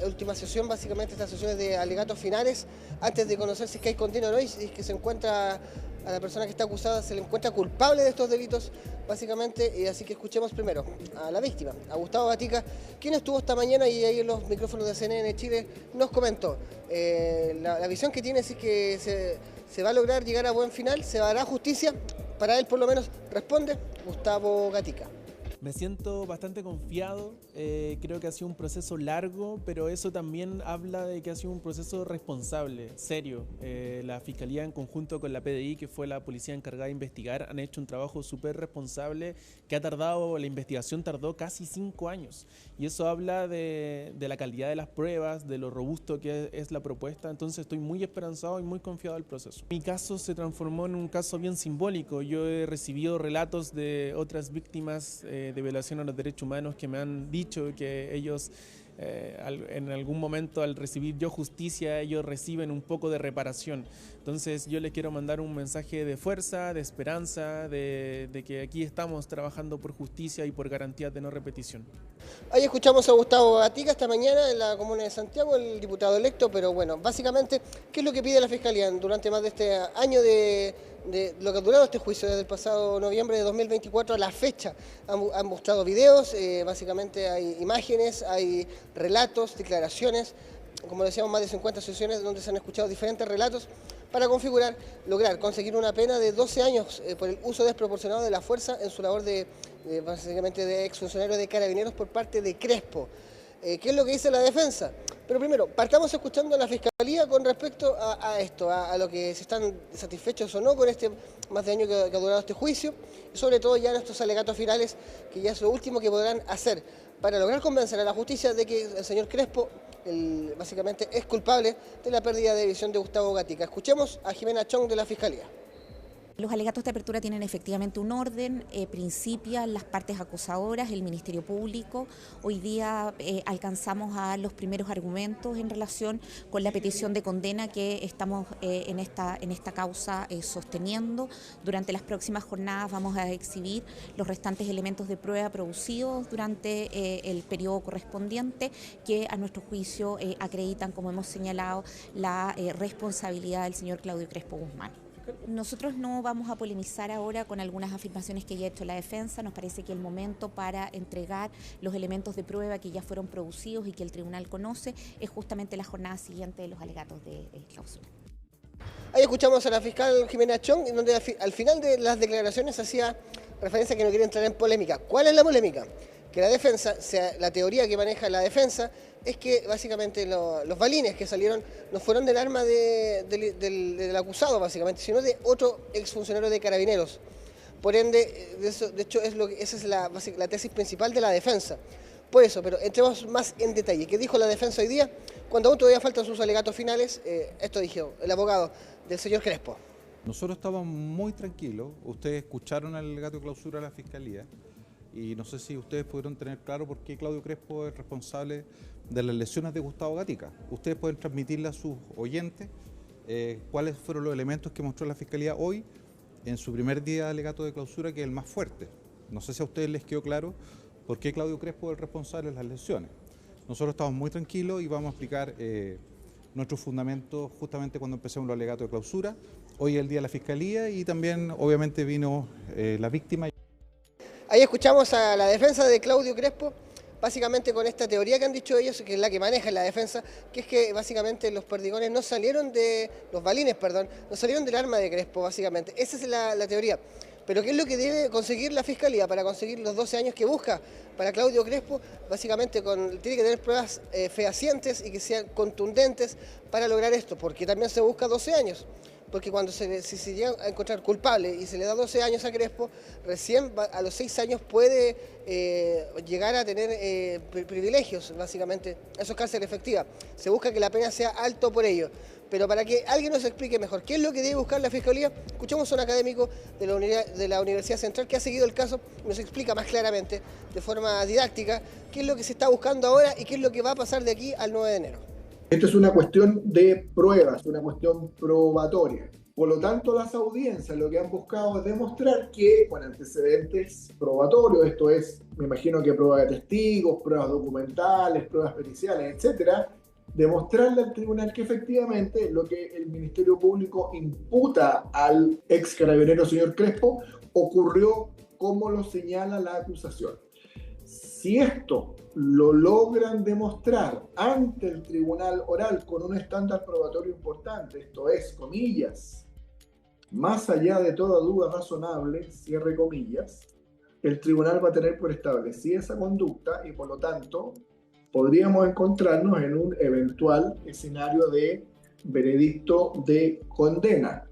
última sesión, básicamente estas sesiones de alegatos finales, antes de conocer si es que hay condena o no, y si es que se encuentra a la persona que está acusada, se le encuentra culpable de estos delitos, básicamente. Y así que escuchemos primero a la víctima, a Gustavo Gatica, quien estuvo esta mañana y ahí en los micrófonos de CNN Chile nos comentó la visión que tiene, si es que se va a lograr llegar a buen final, se hará justicia. Para él, por lo menos, responde Gustavo Gatica. Me siento bastante confiado, creo que ha sido un proceso largo, pero eso también habla de que ha sido un proceso responsable, serio. La Fiscalía en conjunto con la PDI, que fue la policía encargada de investigar, han hecho un trabajo súper responsable que la investigación tardó casi 5 años. Y eso habla de la calidad de las pruebas, de lo robusto que es la propuesta, entonces estoy muy esperanzado y muy confiado del proceso. Mi caso se transformó en un caso bien simbólico. Yo he recibido relatos de otras víctimas de violación a los derechos humanos que me han dicho que ellos en algún momento al recibir yo justicia, ellos reciben un poco de reparación. Entonces yo les quiero mandar un mensaje de fuerza, de esperanza, de que aquí estamos trabajando por justicia y por garantías de no repetición. Ahí escuchamos a Gustavo Gatica esta mañana en la comuna de Santiago, el diputado electo, pero bueno, básicamente, ¿qué es lo que pide la Fiscalía durante más de este año de lo que ha durado este juicio desde el pasado noviembre de 2024 a la fecha? Han mostrado videos, básicamente hay imágenes, hay relatos, declaraciones, como decíamos, más de 50 sesiones donde se han escuchado diferentes relatos para lograr conseguir una pena de 12 años por el uso desproporcionado de la fuerza en su labor básicamente de exfuncionario de Carabineros por parte de Crespo. ¿Qué es lo que dice la defensa? Pero primero, partamos escuchando a la Fiscalía con respecto a esto, a lo que si están satisfechos o no con este más de año que ha durado este juicio, y sobre todo ya en estos alegatos finales, que ya es lo último que podrán hacer para lograr convencer a la justicia de que el señor Crespo básicamente es culpable de la pérdida de visión de Gustavo Gatica. Escuchemos a Jimena Chong de la Fiscalía. Los alegatos de apertura tienen efectivamente un orden, principian las partes acusadoras, el Ministerio Público. Hoy día alcanzamos a los primeros argumentos en relación con la petición de condena que estamos en esta causa sosteniendo. Durante las próximas jornadas vamos a exhibir los restantes elementos de prueba producidos durante el periodo correspondiente que a nuestro juicio acreditan, como hemos señalado, la responsabilidad del señor Claudio Crespo Guzmán. Nosotros no vamos a polemizar ahora con algunas afirmaciones que ya ha hecho la defensa. Nos parece que el momento para entregar los elementos de prueba que ya fueron producidos y que el tribunal conoce es justamente la jornada siguiente de los alegatos de clausura. Ahí escuchamos a la fiscal Jimena Chong, en donde al final de las declaraciones hacía referencia a que no quiere entrar en polémica. ¿Cuál es la polémica? Que la defensa, la teoría que maneja la defensa, es que básicamente los balines que salieron no fueron del arma del acusado, básicamente, sino de otro exfuncionario de Carabineros. Por ende, de hecho, esa es la tesis principal de la defensa. Por eso, pero entremos más en detalle. ¿Qué dijo la defensa hoy día? Cuando aún todavía faltan sus alegatos finales, esto dijo el abogado del señor Crespo. Nosotros estábamos muy tranquilos. Ustedes escucharon el alegato de clausura de la Fiscalía y no sé si ustedes pudieron tener claro por qué Claudio Crespo es responsable de las lesiones de Gustavo Gatica. Ustedes pueden transmitirle a sus oyentes cuáles fueron los elementos que mostró la Fiscalía hoy en su primer día de alegato de clausura, que es el más fuerte. No sé si a ustedes les quedó claro por qué Claudio Crespo es el responsable de las lesiones. Nosotros estamos muy tranquilos y vamos a explicar nuestros fundamentos justamente cuando empecemos los alegatos de clausura. Hoy es el día de la Fiscalía y también obviamente vino la víctima. Ahí escuchamos a la defensa de Claudio Crespo, básicamente con esta teoría que han dicho ellos, que es la que maneja la defensa, que es que básicamente los perdigones no salieron los balines, no salieron del arma de Crespo, básicamente. Esa es la teoría. Pero ¿qué es lo que debe conseguir la Fiscalía para conseguir los 12 años que busca para Claudio Crespo? Básicamente tiene que tener pruebas fehacientes y que sean contundentes para lograr esto, porque también se busca 12 años. Porque cuando si se llega a encontrar culpable y se le da 12 años a Crespo, recién a los 6 años puede llegar a tener privilegios, básicamente. Eso es cárcel efectiva. Se busca que la pena sea alto por ello. Pero para que alguien nos explique mejor qué es lo que debe buscar la Fiscalía, escuchamos a un académico de la Universidad Central que ha seguido el caso y nos explica más claramente, de forma didáctica, qué es lo que se está buscando ahora y qué es lo que va a pasar de aquí al 9 de enero. Esto es una cuestión de pruebas, una cuestión probatoria. Por lo tanto, las audiencias lo que han buscado es demostrar que con antecedentes probatorios, esto es, me imagino que pruebas de testigos, pruebas documentales, pruebas periciales, etcétera, demostrarle al tribunal que efectivamente lo que el Ministerio Público imputa al ex carabinero señor Crespo ocurrió como lo señala la acusación. Si esto lo logran demostrar ante el tribunal oral con un estándar probatorio importante, esto es, comillas, más allá de toda duda razonable, cierre comillas, el tribunal va a tener por establecida esa conducta y por lo tanto podríamos encontrarnos en un eventual escenario de veredicto de condena.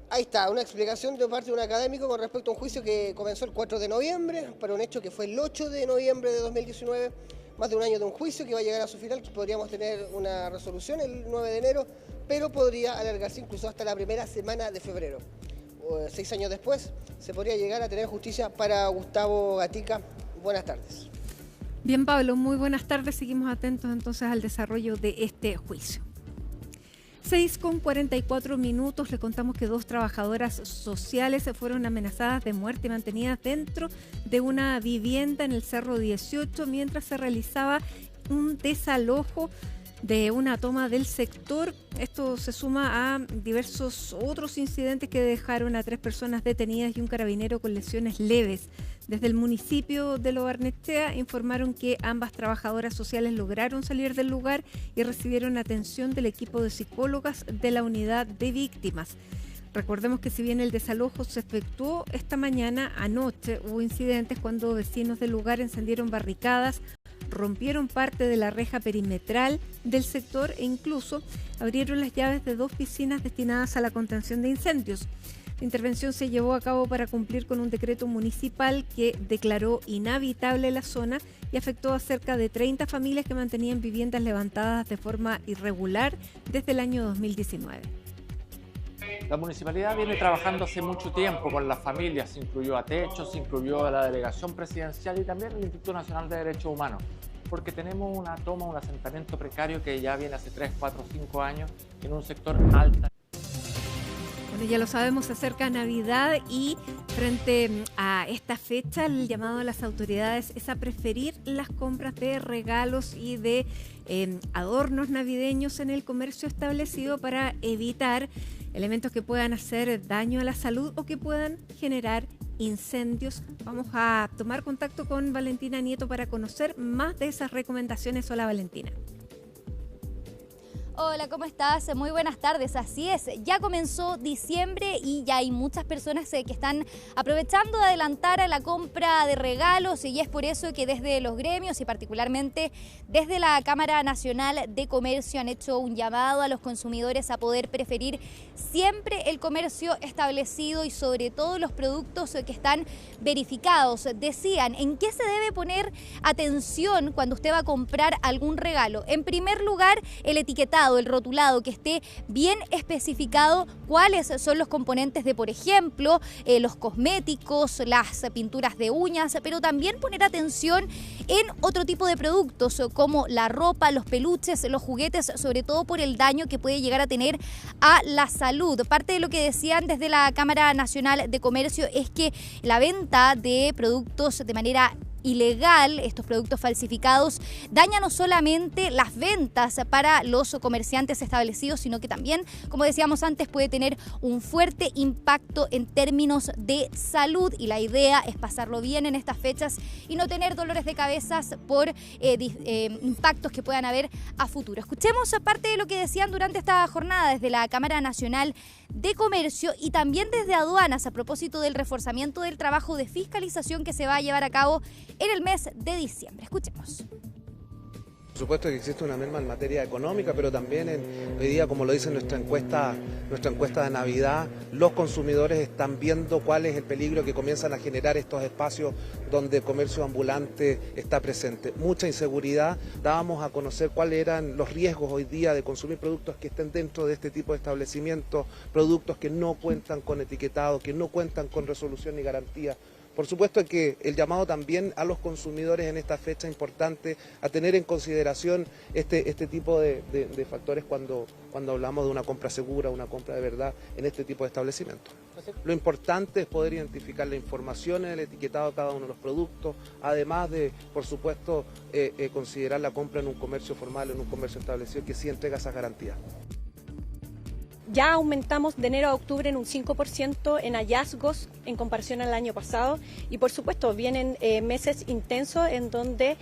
Ahí está, una explicación de parte de un académico con respecto a un juicio que comenzó el 4 de noviembre, para un hecho que fue el 8 de noviembre de 2019, más de un año de un juicio que va a llegar a su final, que podríamos tener una resolución el 9 de enero, pero podría alargarse incluso hasta la primera semana de febrero. 6 años después se podría llegar a tener justicia para Gustavo Gatica. Buenas tardes. Bien, Pablo, muy buenas tardes. Seguimos atentos entonces al desarrollo de este juicio. 6:44, le contamos que 2 trabajadoras sociales fueron amenazadas de muerte y mantenidas dentro de una vivienda en el Cerro 18 mientras se realizaba un desalojo de una toma del sector. Esto se suma a diversos otros incidentes que dejaron a 3 personas detenidas y un carabinero con lesiones leves. Desde el municipio de Lo Barnechea informaron que ambas trabajadoras sociales lograron salir del lugar y recibieron atención del equipo de psicólogas de la unidad de víctimas. Recordemos que si bien el desalojo se efectuó esta mañana, anoche hubo incidentes cuando vecinos del lugar encendieron barricadas, rompieron parte de la reja perimetral del sector e incluso abrieron las llaves de 2 piscinas destinadas a la contención de incendios. La intervención se llevó a cabo para cumplir con un decreto municipal que declaró inhabitable la zona y afectó a cerca de 30 familias que mantenían viviendas levantadas de forma irregular desde el año 2019. La municipalidad viene trabajando hace mucho tiempo con las familias, se incluyó a Techos, se incluyó a la delegación presidencial y también el Instituto Nacional de Derechos Humanos, porque tenemos una toma, un asentamiento precario que ya viene hace 3, 4, 5 años en un sector alto. Bueno, ya lo sabemos, se acerca Navidad y frente a esta fecha el llamado a las autoridades es a preferir las compras de regalos y de adornos navideños en el comercio establecido para evitar elementos que puedan hacer daño a la salud o que puedan generar incendios. Vamos a tomar contacto con Valentina Nieto para conocer más de esas recomendaciones. Hola, Valentina. Hola, ¿cómo estás? Muy buenas tardes. Así es, ya comenzó diciembre y ya hay muchas personas que están aprovechando de adelantar la compra de regalos y es por eso que desde los gremios y particularmente desde la Cámara Nacional de Comercio han hecho un llamado a los consumidores a poder preferir siempre el comercio establecido y sobre todo los productos que están verificados. Decían, ¿en qué se debe poner atención cuando usted va a comprar algún regalo? En primer lugar, el etiquetado, el rotulado, que esté bien especificado cuáles son los componentes de, por ejemplo, los cosméticos, las pinturas de uñas, pero también poner atención en otro tipo de productos como la ropa, los peluches, los juguetes, sobre todo por el daño que puede llegar a tener a la salud. Parte de lo que decían desde la Cámara Nacional de Comercio es que la venta de productos de manera ilegal, estos productos falsificados, daña no solamente las ventas para los comerciantes establecidos, sino que también, como decíamos antes, puede tener un fuerte impacto en términos de salud y la idea es pasarlo bien en estas fechas y no tener dolores de cabezas por impactos que puedan haber a futuro. Escuchemos parte de lo que decían durante esta jornada desde la Cámara Nacional de Comercio y también desde aduanas a propósito del reforzamiento del trabajo de fiscalización que se va a llevar a cabo en el mes de diciembre. Escuchemos. Por supuesto que existe una merma en materia económica, pero también hoy día, como lo dice nuestra encuesta de Navidad, los consumidores están viendo cuál es el peligro que comienzan a generar estos espacios donde el comercio ambulante está presente. Mucha inseguridad, dábamos a conocer cuáles eran los riesgos hoy día de consumir productos que estén dentro de este tipo de establecimientos, productos que no cuentan con etiquetado, que no cuentan con resolución ni garantía. Por supuesto que el llamado también a los consumidores en esta fecha importante a tener en consideración este tipo de factores cuando hablamos de una compra segura, una compra de verdad en este tipo de establecimientos. Lo importante es poder identificar la información en el etiquetado de cada uno de los productos, además de, por supuesto, considerar la compra en un comercio formal, en un comercio establecido que sí entrega esas garantías. Ya aumentamos de enero a octubre en un 5% en hallazgos en comparación al año pasado y por supuesto vienen meses intensos en donde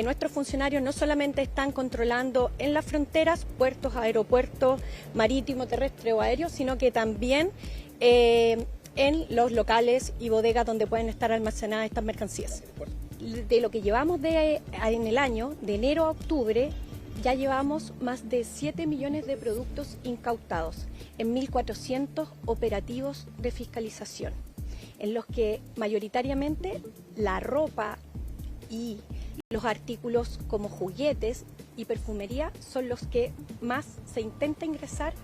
nuestros funcionarios no solamente están controlando en las fronteras, puertos, aeropuertos, marítimo, terrestre o aéreo, sino que también en los locales y bodegas donde pueden estar almacenadas estas mercancías. De lo que llevamos en el año, de enero a octubre, ya llevamos más de 7 millones de productos incautados en 1.400 operativos de fiscalización, en los que mayoritariamente la ropa y los artículos como juguetes y perfumería son los que más se intenta ingresar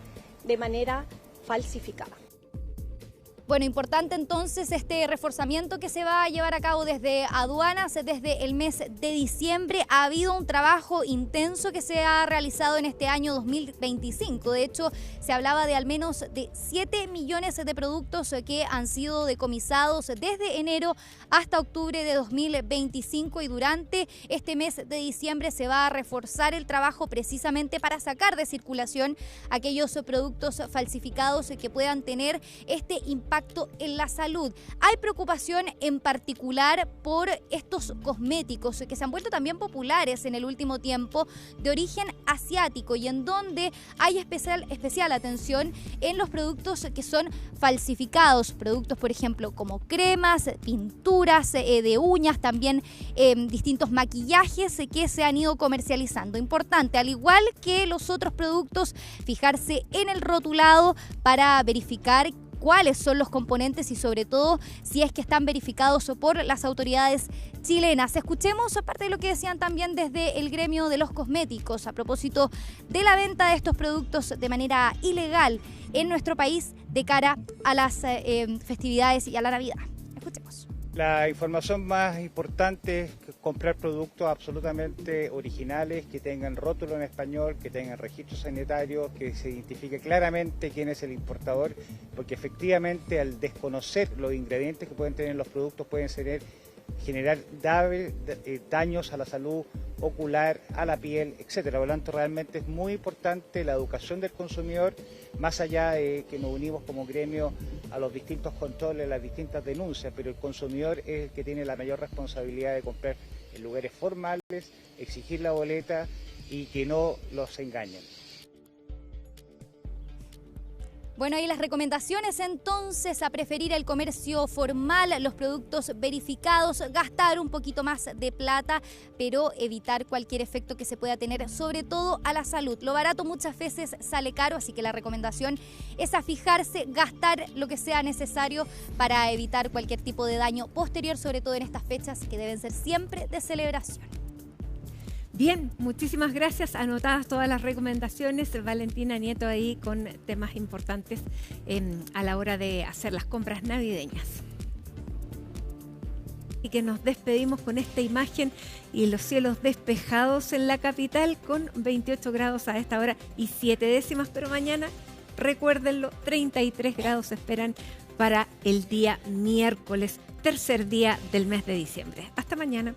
de manera falsificada. Bueno, importante entonces este reforzamiento que se va a llevar a cabo desde aduanas desde el mes de diciembre. Ha habido un trabajo intenso que se ha realizado en este año 2025. De hecho, se hablaba de al menos de 7 millones de productos que han sido decomisados desde enero hasta octubre de 2025, y durante este mes de diciembre se va a reforzar el trabajo precisamente para sacar de circulación aquellos productos falsificados que puedan tener este impacto en la salud. Hay preocupación en particular por estos cosméticos que se han vuelto también populares en el último tiempo, de origen asiático, y en donde hay especial atención en los productos que son falsificados. Productos, por ejemplo, como cremas, pinturas de uñas, también distintos maquillajes que se han ido comercializando. Importante, al igual que los otros productos, fijarse en el rotulado para verificar cuáles son los componentes y sobre todo si es que están verificados por las autoridades chilenas. Escuchemos aparte de lo que decían también desde el gremio de los cosméticos a propósito de la venta de estos productos de manera ilegal en nuestro país de cara a las festividades y a la Navidad. Escuchemos. La información más importante es comprar productos absolutamente originales, que tengan rótulo en español, que tengan registro sanitario, que se identifique claramente quién es el importador, porque efectivamente al desconocer los ingredientes que pueden tener los productos pueden generar daños a la salud ocular, a la piel, etcétera. Por lo tanto, realmente es muy importante la educación del consumidor, más allá de que nos unimos como gremio a los distintos controles, las distintas denuncias, pero el consumidor es el que tiene la mayor responsabilidad de comprar en lugares formales, exigir la boleta y que no los engañen. Bueno, y las recomendaciones entonces: a preferir el comercio formal, los productos verificados, gastar un poquito más de plata, pero evitar cualquier efecto que se pueda tener, sobre todo a la salud. Lo barato muchas veces sale caro, así que la recomendación es a fijarse, gastar lo que sea necesario para evitar cualquier tipo de daño posterior, sobre todo en estas fechas que deben ser siempre de celebración. Bien, muchísimas gracias. Anotadas todas las recomendaciones. Valentina Nieto ahí con temas importantes a la hora de hacer las compras navideñas. Y que nos despedimos con esta imagen y los cielos despejados en la capital con 28 grados a esta hora y 7 décimas, pero mañana, recuérdenlo, 33 grados se esperan para el día miércoles, tercer día del mes de diciembre. Hasta mañana.